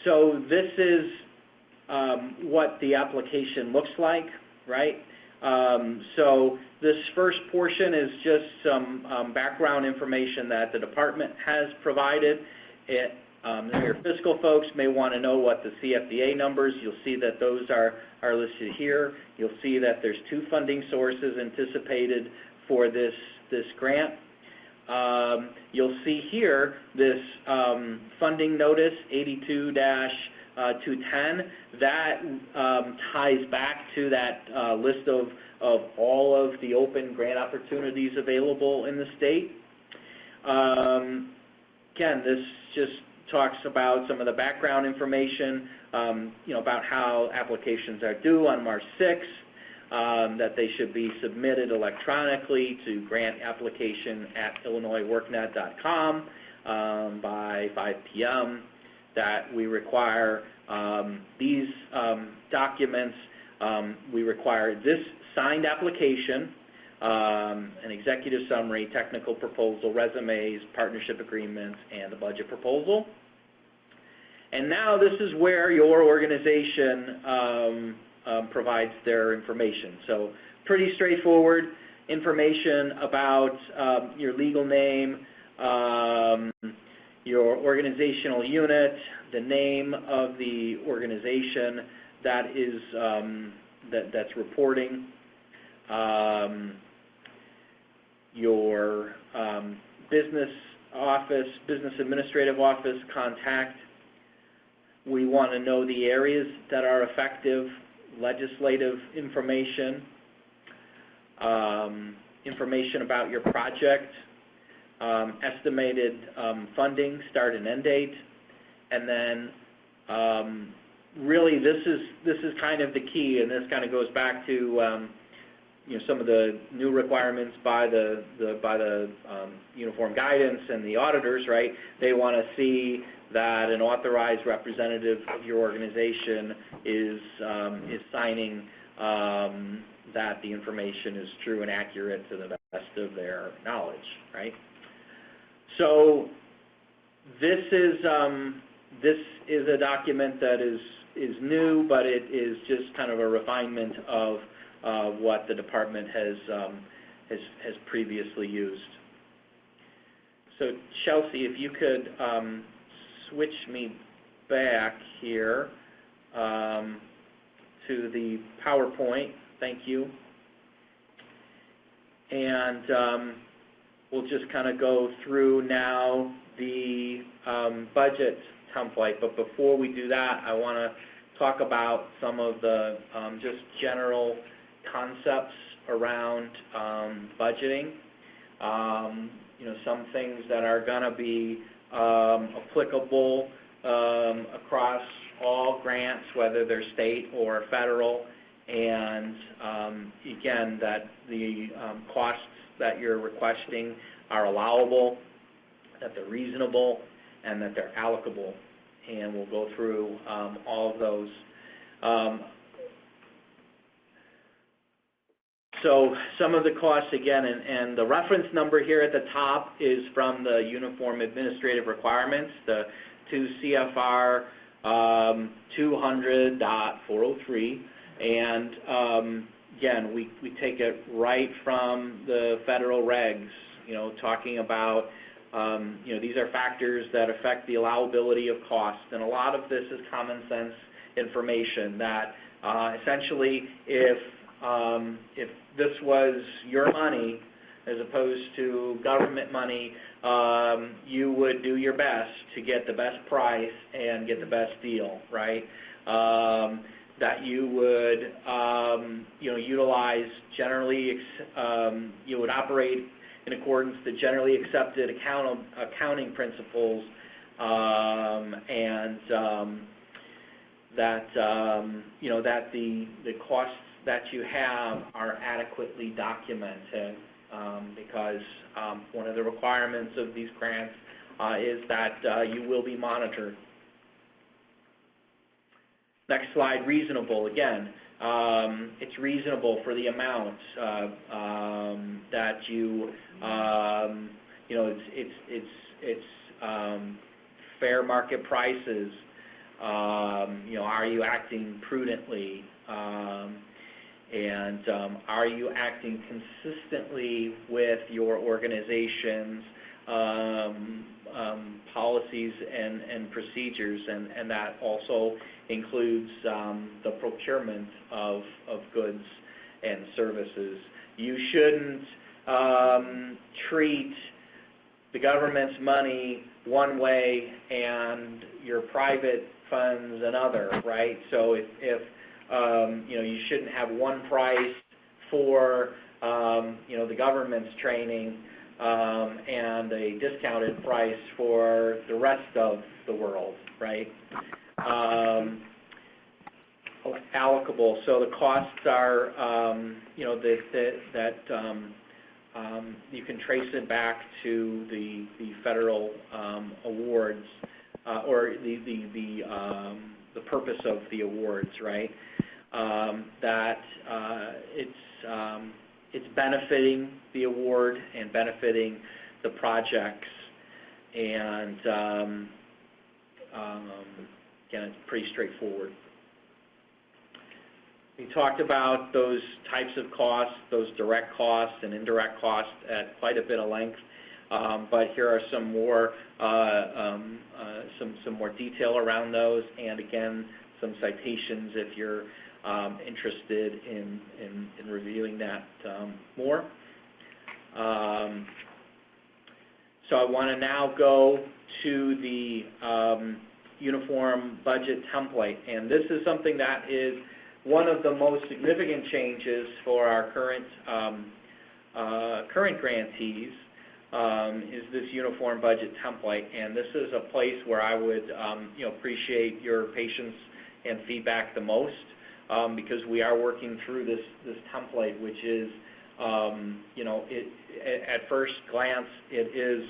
so this is what the application looks like, right? So this first portion is just some background information that the department has provided. Your fiscal folks may want to know what the CFDA numbers. You'll see that those are listed here. You'll see that there's 2 funding sources anticipated for this grant. You'll see here this funding notice 82-210. That ties back to that list of all of the open grant opportunities available in the state. Again, this just talks about some of the background information, about how applications are due on March 6th, that they should be submitted electronically to grantapplication@illinoisworknet.com by 5 p.m., that we require these documents. We require this signed application, an executive summary, technical proposal, resumes, partnership agreements, and the budget proposal. And now this is where your organization provides their information. So pretty straightforward information about your legal name, your organizational unit, the name of the organization that is that's reporting, your business administrative office contact. We want to know the areas that are effective, legislative information, information about your project, estimated funding, start and end date, and then really this is kind of the key, and this kind of goes back to some of the new requirements by the uniform guidance and the auditors, right? They want to see that an authorized representative of your organization is signing that the information is true and accurate to the best of their knowledge, right? So this is a document that is new, but it is just kind of a refinement of what the department has previously used. So Chelsea, if you could switch me back here to the PowerPoint. Thank you. And we'll just kind of go through now the budget template. But before we do that, I want to talk about some of the just general concepts around budgeting. Some things that are going to be applicable across all grants, whether they're state or federal, and again, that the costs that you're requesting are allowable, that they're reasonable, and that they're allocable. And we'll go through all of those. So some of the costs, again, and the reference number here at the top is from the Uniform Administrative Requirements, the 2 CFR 200.403. And again, we take it right from the federal regs, talking about, these are factors that affect the allowability of cost. And a lot of this is common sense information that essentially if this was your money as opposed to government money, you would do your best to get the best price and get the best deal, right? That you would, utilize generally, you would operate in accordance to generally accepted accounting principles, and that that the costs that you have are adequately documented, because one of the requirements of these grants is that you will be monitored. Next slide, reasonable. Again, it's reasonable for the amount that you, it's fair market prices. Are you acting prudently? And are you acting consistently with your organization's policies and procedures, and that also includes the procurement of goods and services. You shouldn't treat the government's money one way and your private funds another, right? So if you shouldn't have one price for the government's training and a discounted price for the rest of the world, right? Allocable. So the costs are, you can trace it back to the federal awards or the purpose of the awards, right? That it's benefiting the award and benefiting the projects, and again, it's pretty straightforward. We talked about those types of costs, those direct costs and indirect costs at quite a bit of length, but here are some more some more detail around those, and again, some citations if you're interested in reviewing that more. So I want to now go to the uniform budget template, and this is something that is one of the most significant changes for our current grantees, is this uniform budget template, and this is a place where I would appreciate your patience and feedback the most, because we are working through this template, which is at first glance it is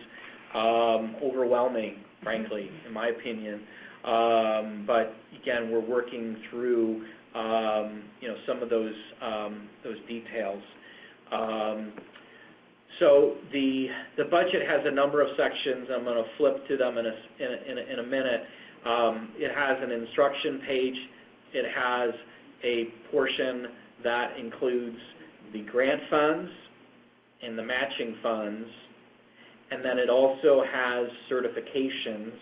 overwhelming, frankly, in my opinion. But again, we're working through some of those details. So the budget has a number of sections. I'm going to flip to them in a minute. It has an instruction page. It has a portion that includes the grant funds and the matching funds, and then it also has certifications,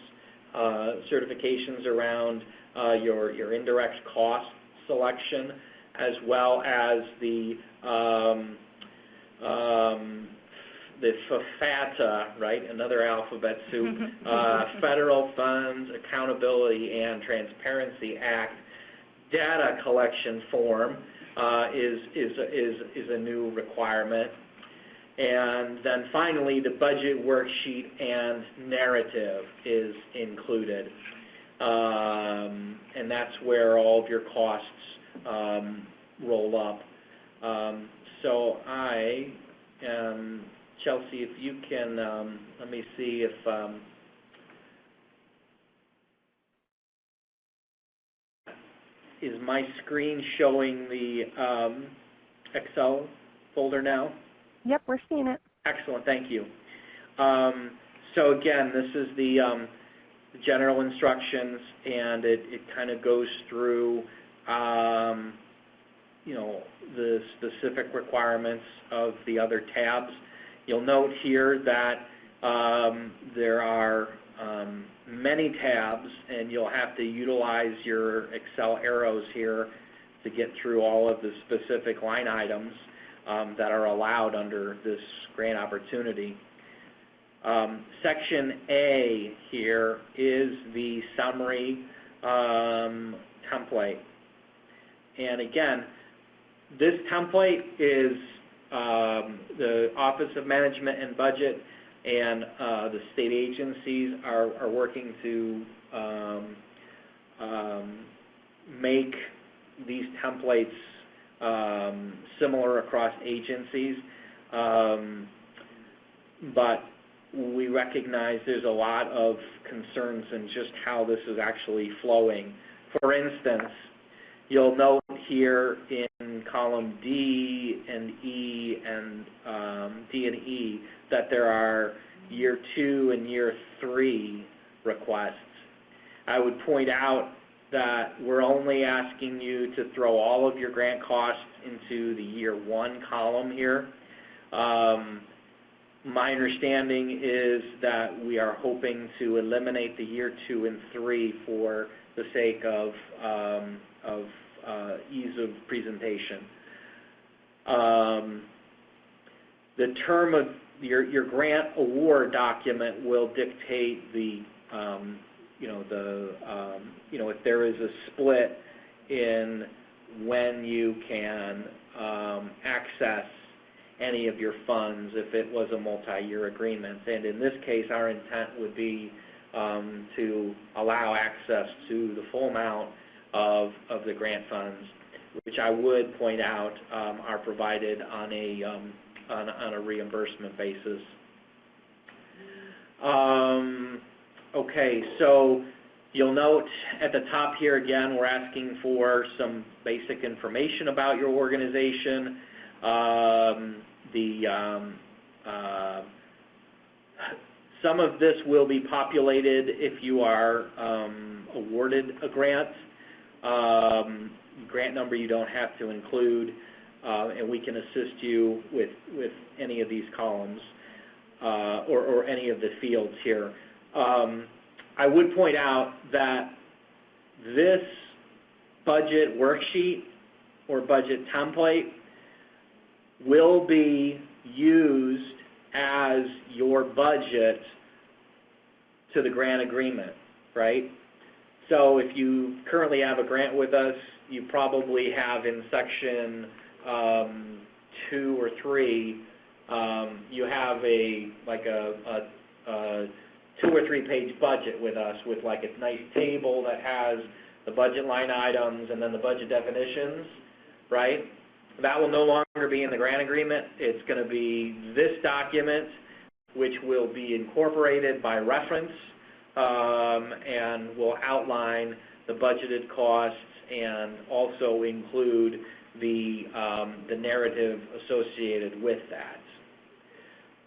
around your indirect cost selection, as well as the FATA, right, another alphabet soup, Federal Funds Accountability and Transparency Act data collection form is a new requirement. And then finally, the budget worksheet and narrative is included. And that's where all of your costs roll up. So I am, Chelsea, if you can, let me see if, is my screen showing the Excel folder now? Yep, we're seeing it. Excellent, thank you. So again, this is the general instructions, and it kind of goes through, the specific requirements of the other tabs. You'll note here that there are many tabs, and you'll have to utilize your Excel arrows here to get through all of the specific line items that are allowed under this grant opportunity. Section A here is the summary template. And again, this template is the Office of Management and Budget and the state agencies are working to make these templates similar across agencies, but we recognize there's a lot of concerns in just how this is actually flowing. For instance, you'll note here in column D and E and that there are year 2 and year 3 requests. I would point out that we're only asking you to throw all of your grant costs into the year 1 column here. My understanding is that we are hoping to eliminate the year 2 and 3 for the sake of ease of presentation. The term of your grant award document will dictate the if there is a split in when you can access any of your funds if it was a multi-year agreement. And in this case, our intent would be to allow access to the full amount of the grant funds, which I would point out are provided on a reimbursement basis. Okay, so you'll note at the top here again, we're asking for some basic information about your organization. Some of this will be populated if you are awarded a grant. Grant number you don't have to include, and we can assist you with any of these columns or any of the fields here. I would point out that this budget worksheet or budget template will be used as your budget to the grant agreement, right? So if you currently have a grant with us, you probably have in section 2 or 3, you have a 2 or 3 page budget with us with like a nice table that has the budget line items and then the budget definitions, right? That will no longer be in the grant agreement. It's going to be this document, which will be incorporated by reference and will outline the budgeted costs and also include the narrative associated with that.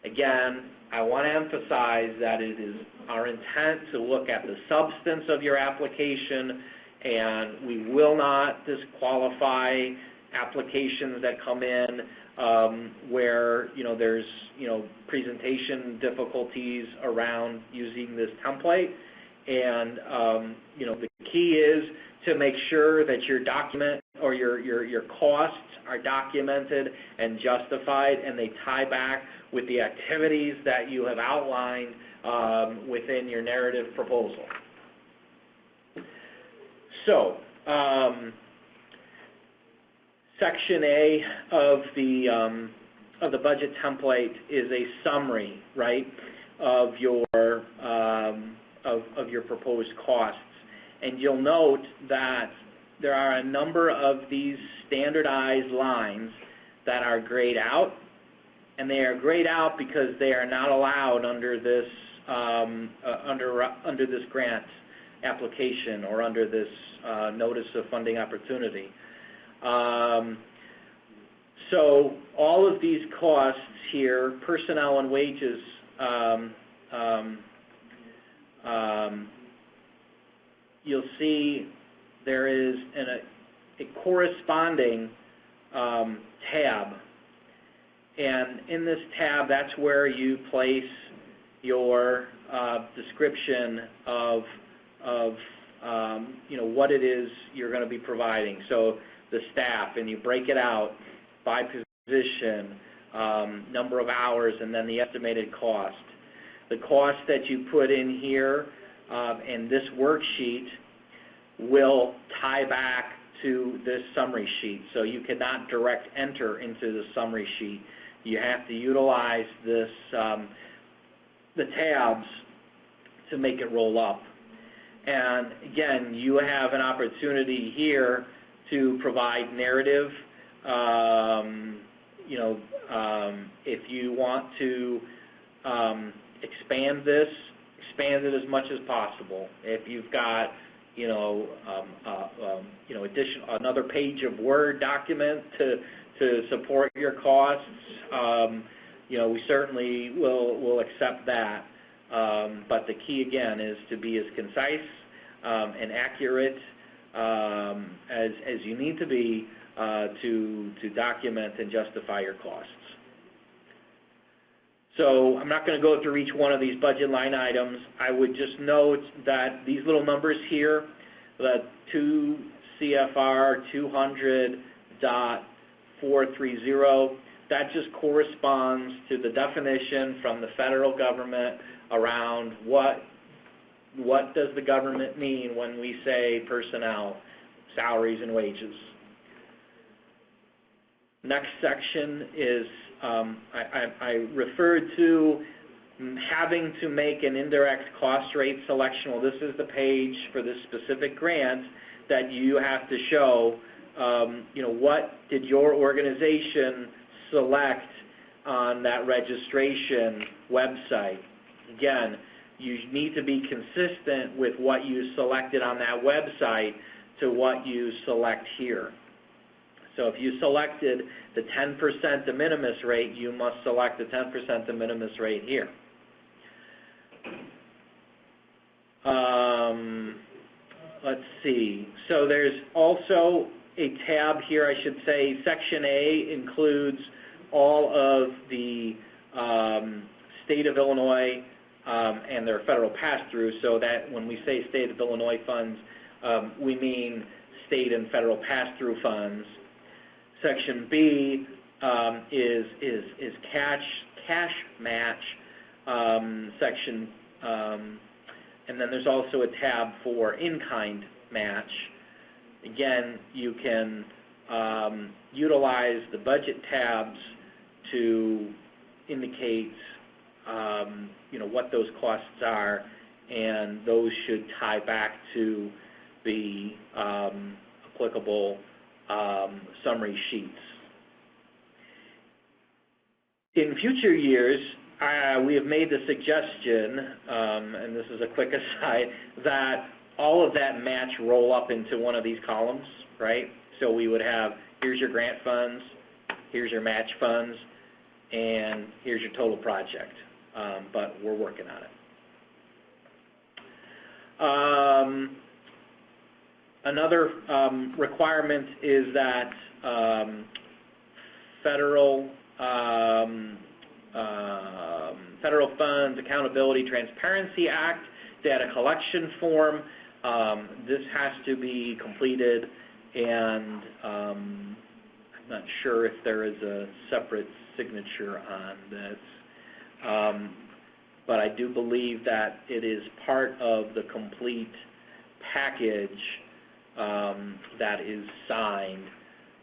Again, I want to emphasize that it is our intent to look at the substance of your application, and we will not disqualify applications that come in where there's presentation difficulties around using this template. And the key is to make sure that your document or your costs are documented and justified, and they tie back with the activities that you have outlined within your narrative proposal. So, Section A of the budget template is a summary, right, of your proposed costs, and you'll note that there are a number of these standardized lines that are grayed out, and they are grayed out because they are not allowed under this under this grant application or under this notice of funding opportunity. So all of these costs here, personnel and wages, you'll see there is a corresponding tab. And in this tab, that's where you place your description of what it is you're going to be providing. So the staff, and you break it out by position, number of hours, and then the estimated cost. The cost that you put in here in this worksheet will tie back to this summary sheet. So you cannot direct enter into the summary sheet. You have to utilize this, the tabs to make it roll up. And again, you have an opportunity here to provide narrative. If you want to expand this, expand it as much as possible. If you've got another page of Word document to support your costs, we certainly will accept that. But the key again is to be as concise and accurate as you need to be to document and justify your costs. So I'm not going to go through each one of these budget line items. I would just note that these little numbers here, the 2 CFR 200.430, that just corresponds to the definition from the federal government around what does the government mean when we say personnel, salaries, and wages. Next section is I referred to having to make an indirect cost rate selection. Well, this is the page for this specific grant that you have to show, what did your organization select on that registration website. Again, you need to be consistent with what you selected on that website to what you select here. So if you selected the 10% de minimis rate, you must select the 10% de minimis rate here. Let's see. So there's also a tab here, I should say. Section A includes all of the state of Illinois and their federal pass-through, so that when we say state of Illinois funds, we mean state and federal pass-through funds. Section B is cash match section, and then there's also a tab for in-kind match. Again, you can utilize the budget tabs to indicate what those costs are, and those should tie back to the applicable summary sheets. In future years, we have made the suggestion, and this is a quick aside, that all of that match roll up into one of these columns, right? So we would have, here's your grant funds, here's your match funds, and here's your total project. But we're working on it. Another requirement is that federal Funds Accountability Transparency Act data collection form. This has to be completed, and I'm not sure if there is a separate signature on this, but I do believe that it is part of the complete package that is signed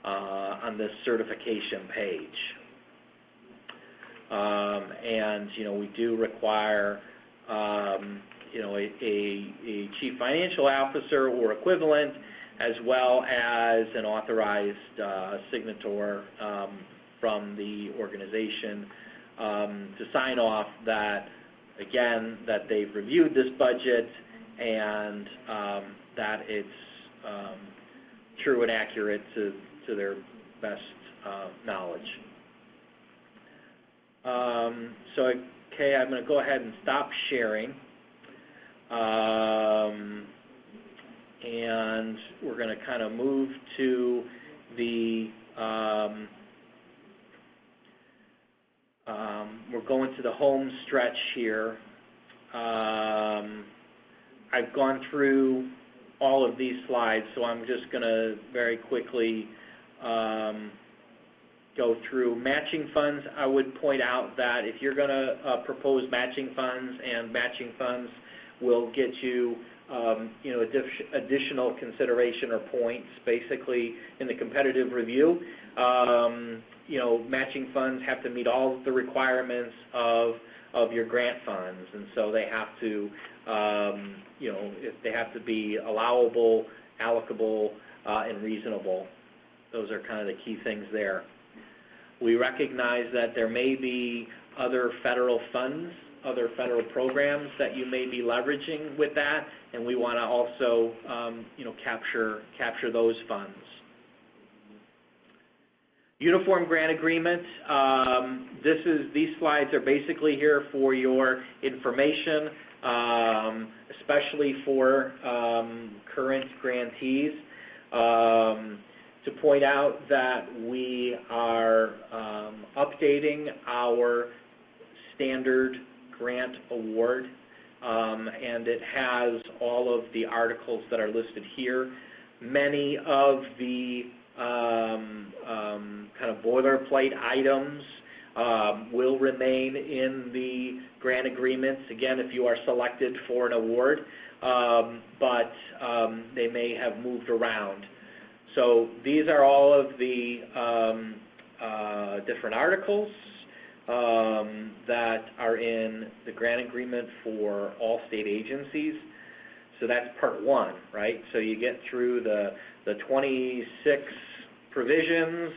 on this certification page. And, we do require, a chief financial officer or equivalent, as well as an authorized signator from the organization to sign off that, again, that they've reviewed this budget and that it's true and accurate to their best knowledge. So, okay, I'm going to go ahead and stop sharing. And we're going to kind of move to the, we're going to the home stretch here. I've gone through all of these slides, so I'm just going to very quickly go through matching funds. I would point out that if you're going to propose matching funds, and matching funds will get you, additional consideration or points, basically, in the competitive review. Matching funds have to meet all of the requirements of your grant funds, and so they have to, they have to be allowable, allocable, and reasonable. Those are kind of the key things there. We recognize that there may be other federal funds, other federal programs that you may be leveraging with that, and we want to also, capture those funds. Uniform grant agreement. These slides are basically here for your information, especially for current grantees. To point out that we are updating our standard grant award, and it has all of the articles that are listed here. Many of the kind of boilerplate items will remain in the grant agreements, again, if you are selected for an award, but they may have moved around. So these are all of the different articles that are in the grant agreement for all state agencies. So that's part one, right? So you get through the 26 provisions,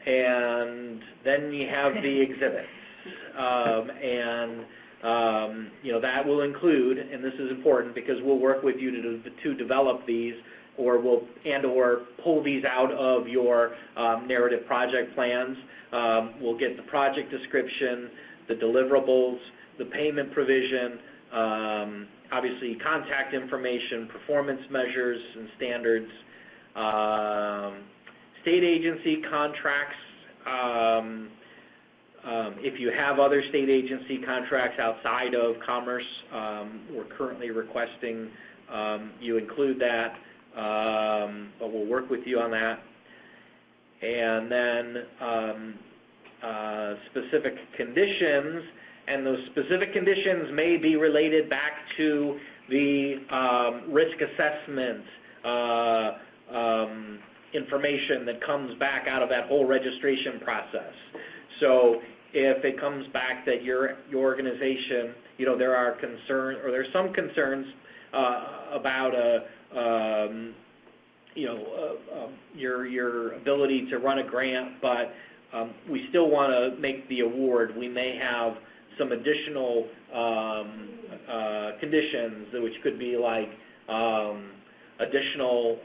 and then you have the exhibits. That will include, and this is important because we'll work with you to develop these, or pull these out of your narrative project plans. We'll get the project description, the deliverables, the payment provision, obviously contact information, performance measures and standards, state agency contracts. If you have other state agency contracts outside of Commerce, we're currently requesting you include that. But we'll work with you on that. And then specific conditions, and those specific conditions may be related back to the risk assessment information that comes back out of that whole registration process. So if it comes back that your organization, there are concerns, or there's some concerns about your ability to run a grant, but we still want to make the award. We may have some additional conditions, which could be like additional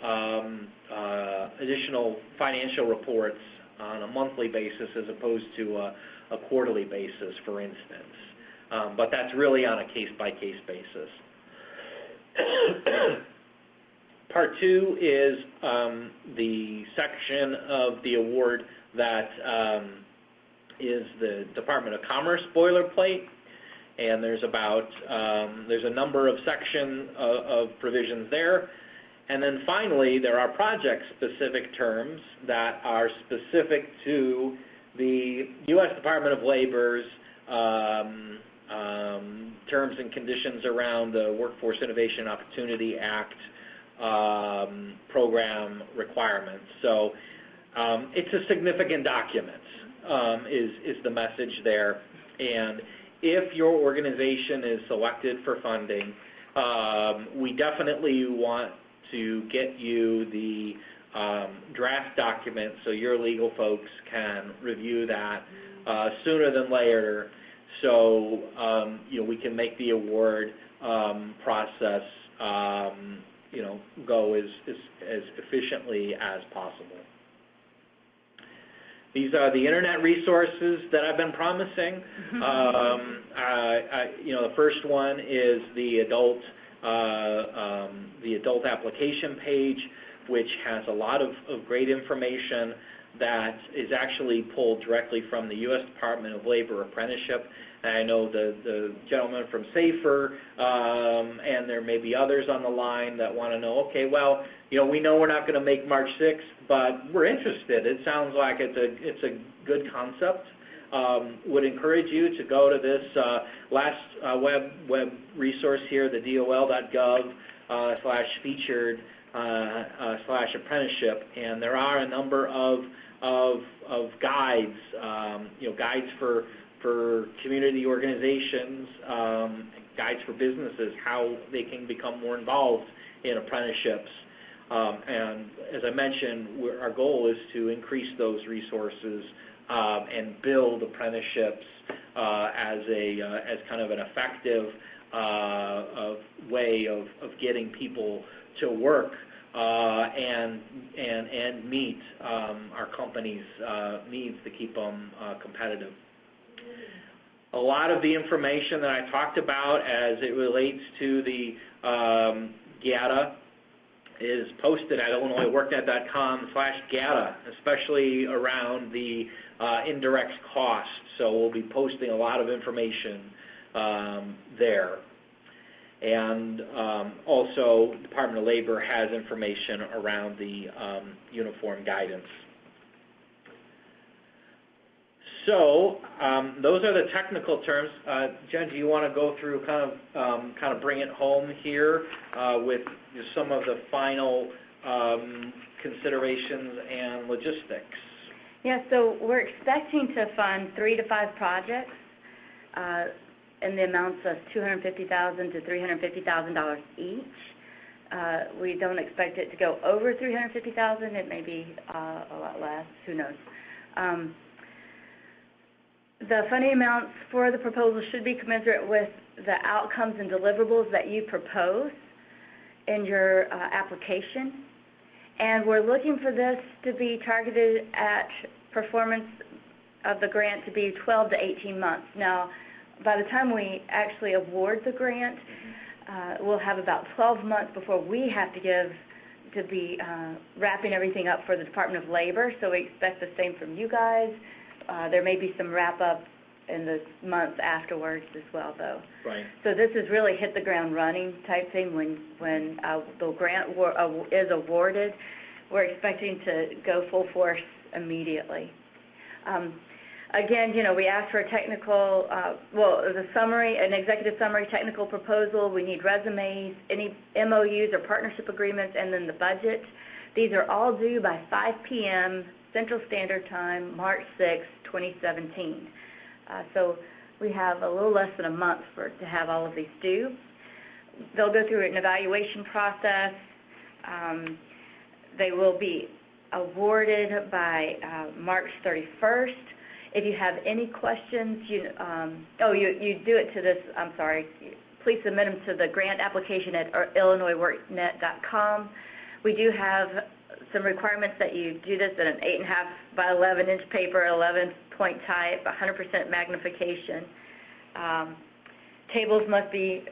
financial reports on a monthly basis as opposed to a quarterly basis, for instance. But that's really on a case-by-case basis. Part 2 is the section of the award that is the Department of Commerce boilerplate, and there's a number of sections of provisions there. And then finally, there are project-specific terms that are specific to the U.S. Department of Labor's terms and conditions around the Workforce Innovation Opportunity Act program requirements. So it's a significant document, is the message there. And if your organization is selected for funding, we definitely want to get you the draft document so your legal folks can review that sooner than later, so we can make the award process go as efficiently as possible. These are the internet resources that I've been promising. The first one is the adult application page, which has a lot of great information that is actually pulled directly from the U.S. Department of Labor Apprenticeship. And I know the gentleman from SAFER, and there may be others on the line that want to know, okay, well, we know we're not going to make March 6th, but we're interested. It sounds like it's a good concept. Would encourage you to go to this last web resource here, the dol.gov/featured/apprenticeship, and there are a number of guides, guides for community organizations, guides for businesses, how they can become more involved in apprenticeships. And as I mentioned, our goal is to increase those resources and build apprenticeships as kind of an effective way of getting people to work and meet our company's needs to keep them competitive. A lot of the information that I talked about as it relates to the GATA is posted at illinoisworknet.com/GATA, especially around the indirect costs. So we'll be posting a lot of information there. And also, the Department of Labor has information around the uniform guidance. So those are the technical terms. Jen, do you want to go through kind of bring it home here with some of the final considerations and logistics? Yeah, so we're expecting to fund 3 to 5 projects in the amounts of $250,000 to $350,000 each. We don't expect it to go over $350,000. It may be a lot less. Who knows? The funding amounts for the proposal should be commensurate with the outcomes and deliverables that you propose in your application. And we're looking for this to be targeted at performance of the grant to be 12 to 18 months. Now, by the time we actually award the grant, we'll have about 12 months before we have to be wrapping everything up for the Department of Labor. So we expect the same from you guys. There may be some wrap-up in the months afterwards as well, though. Right. So this is really hit the ground running type thing. When the grant is awarded, we're expecting to go full force immediately. Again, we asked for a technical, the summary, an executive summary technical proposal. We need resumes, any MOUs or partnership agreements, and then the budget. These are all due by 5 p.m. Central Standard Time, March 6, 2017. So we have a little less than a month to have all of these due. They'll go through an evaluation process. They will be awarded by March 31st. If you have any questions, you do it to this, I'm sorry, please submit them to the grant application at illinoisworknet.com. We do have some requirements that you do this in an 8.5 by 11 inch paper, 11-point type, 100% magnification. Tables must be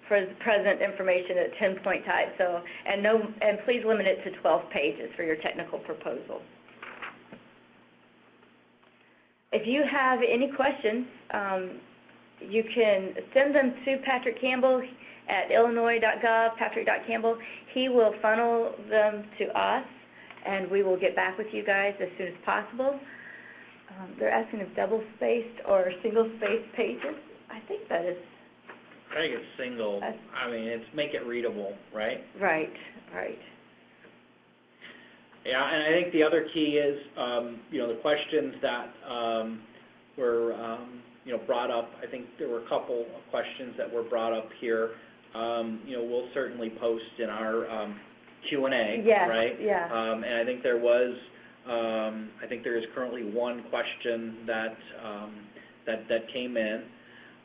present information at 10-point type. So, and please limit it to 12 pages for your technical proposal. If you have any questions, you can send them to Patrick Campbell at illinois.gov, patrick.campbell. He will funnel them to us, and we will get back with you guys as soon as possible. They're asking if double-spaced or single-spaced pages. I think that is... I think it's single. I mean, it's make it readable, right? Right, right. Yeah, and I think the other key is, the questions that were, brought up. I think there were a couple of questions that were brought up here. We'll certainly post in our Q&A, yes, right? Yeah. And I think there was, I think there is currently one question that that came in.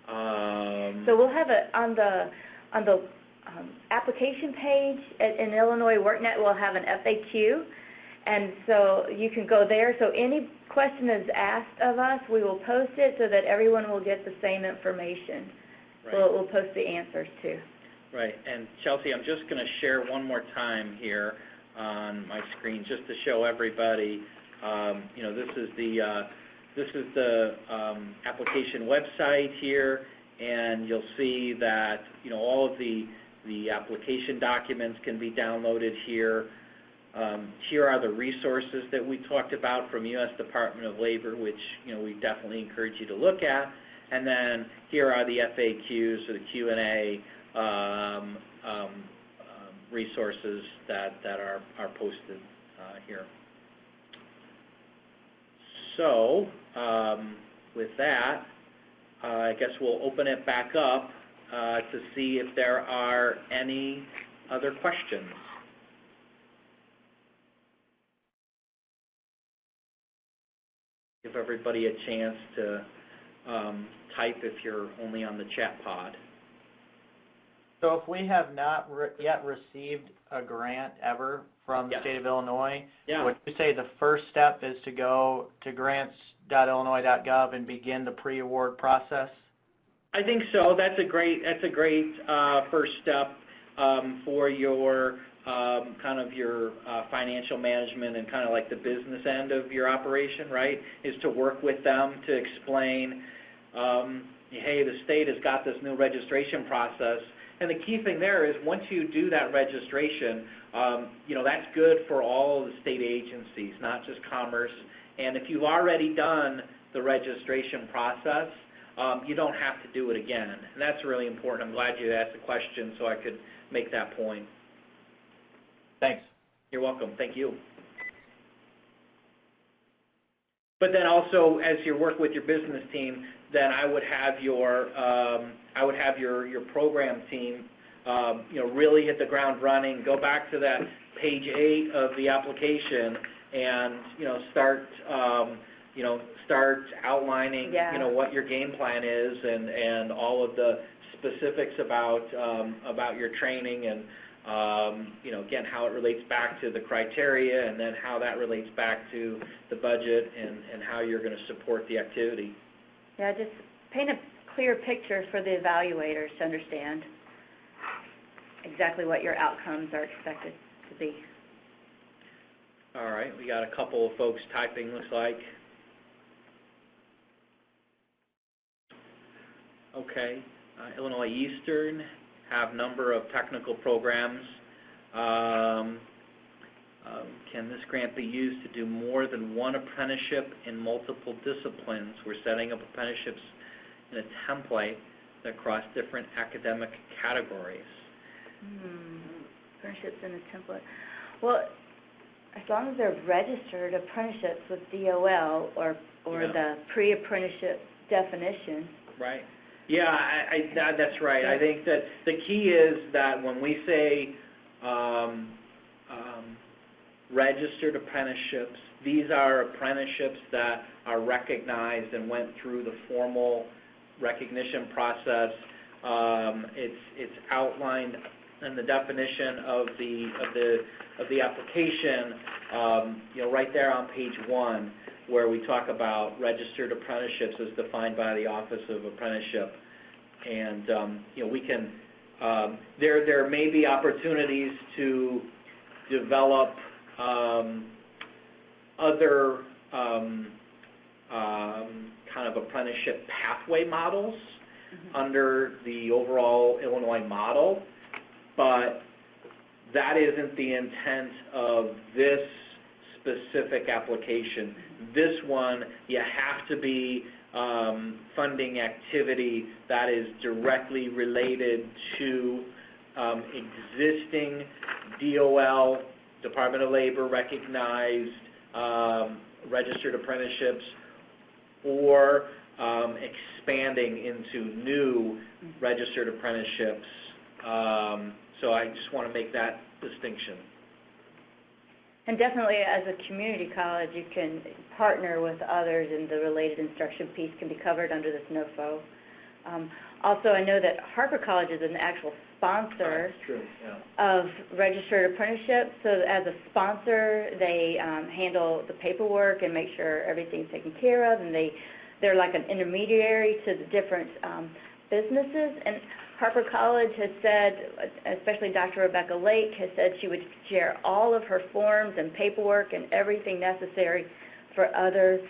So we'll have it on the application page in Illinois WorkNet. We'll have an FAQ, and so you can go there. So any question that's asked of us, we will post it so that everyone will get the same information. Right. We'll post the answers too. Right. And Chelsea, I'm just going to share one more time here on my screen just to show everybody. This is the application website here, and you'll see that all of the application documents can be downloaded here. Here are the resources that we talked about from U.S. Department of Labor, which we definitely encourage you to look at. And then here are the FAQs or the Q&A resources that are posted here. So with that, I guess we'll open it back up to see if there are any other questions. Give everybody a chance to type if you're only on the chat pod. So if we have not yet received a grant ever from the state of Illinois, would you say the first step is to go to grants.illinois.gov and begin the pre-award process? I think so. That's a great first step for your kind of your financial management and kind of like the business end of your operation, right? Is to work with them to explain, hey, the state has got this new registration process. And the key thing there is once you do that registration, that's good for all of the state agencies, not just Commerce. And if you've already done the registration process, you don't have to do it again. And that's really important. I'm glad you asked the question so I could make that point. Thanks. You're welcome. Thank you. But then also, as you work with your business team, then I would have your your program team, really hit the ground running. Go back to that page 8 of the application, and start outlining what your game plan is, and all of the specifics about your training, and again, how it relates back to the criteria, and then how that relates back to the budget, and how you're going to support the activity. Yeah, just paint a clear picture for the evaluators to understand exactly what your outcomes are expected to be. All right, we got a couple of folks typing, looks like. Okay, Illinois Eastern have number of technical programs. Can this grant be used to do more than one apprenticeship in multiple disciplines? We're setting up apprenticeships in a template that cross different academic categories. Apprenticeships in a template. Well, as long as they're registered apprenticeships with DOL or the pre-apprenticeship definition. Right. Yeah, that's right. I think that the key is that when we say registered apprenticeships. These are apprenticeships that are recognized and went through the formal recognition process. It's outlined in the definition of the application, right there on page 1, where we talk about registered apprenticeships as defined by the Office of Apprenticeship. And we can there may be opportunities to develop other kind of apprenticeship pathway models under the overall Illinois model, but that isn't the intent of this specific application. This one, you have to be funding activity that is directly related to existing DOL, Department of Labor recognized registered apprenticeships, or expanding into new registered apprenticeships. So I just want to make that distinction. And definitely, as a community college, you can partner with others, and the related instruction piece can be covered under this NOFO. Also, I know that Harper College is an actual sponsor of registered apprenticeships. So as a sponsor, they handle the paperwork and make sure everything's taken care of, and they're like an intermediary to the different businesses. And Harper College has said, especially Dr. Rebecca Lake, has said she would share all of her forms and paperwork and everything necessary for other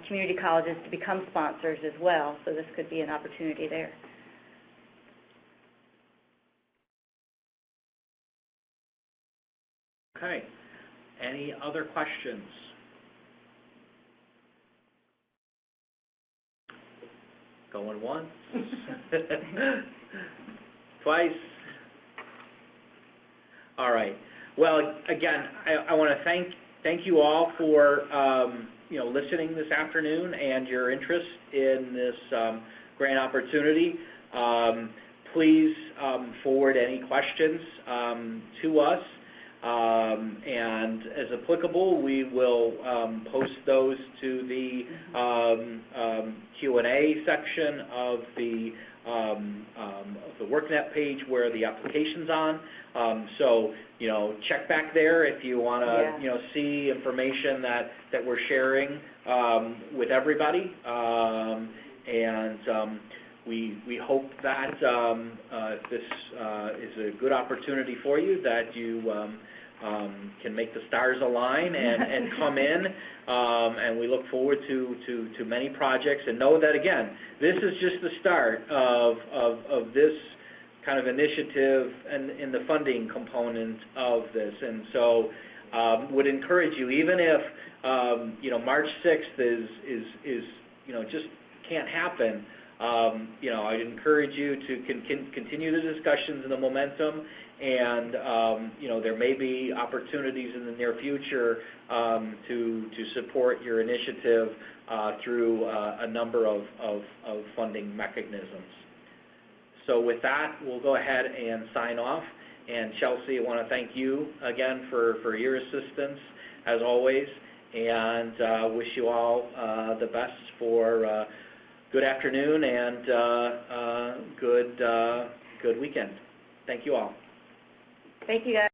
community colleges to become sponsors as well. So this could be an opportunity there. Okay. Any other questions? Going once? Twice? All right. Well, again, I want to thank you all for listening this afternoon and your interest in this grant opportunity. Please forward any questions to us. And as applicable, we will post those to the Q&A section of the workNet page where the application's on. So, check back there if you want to, see information that we're sharing with everybody. We hope that this is a good opportunity for you, that you can make the stars align and come in, and we look forward to many projects, and know that, again, this is just the start of this kind of initiative and in the funding component of this. And so would encourage you, even if March 6th is just can't happen, I'd encourage you to continue the discussions and the momentum, and there may be opportunities in the near future to support your initiative through a number of funding mechanisms. So with that, we'll go ahead and sign off. And Chelsea, I want to thank you again for your assistance as always, and wish you all the best for good afternoon and good weekend. Thank you all. Thank you, guys.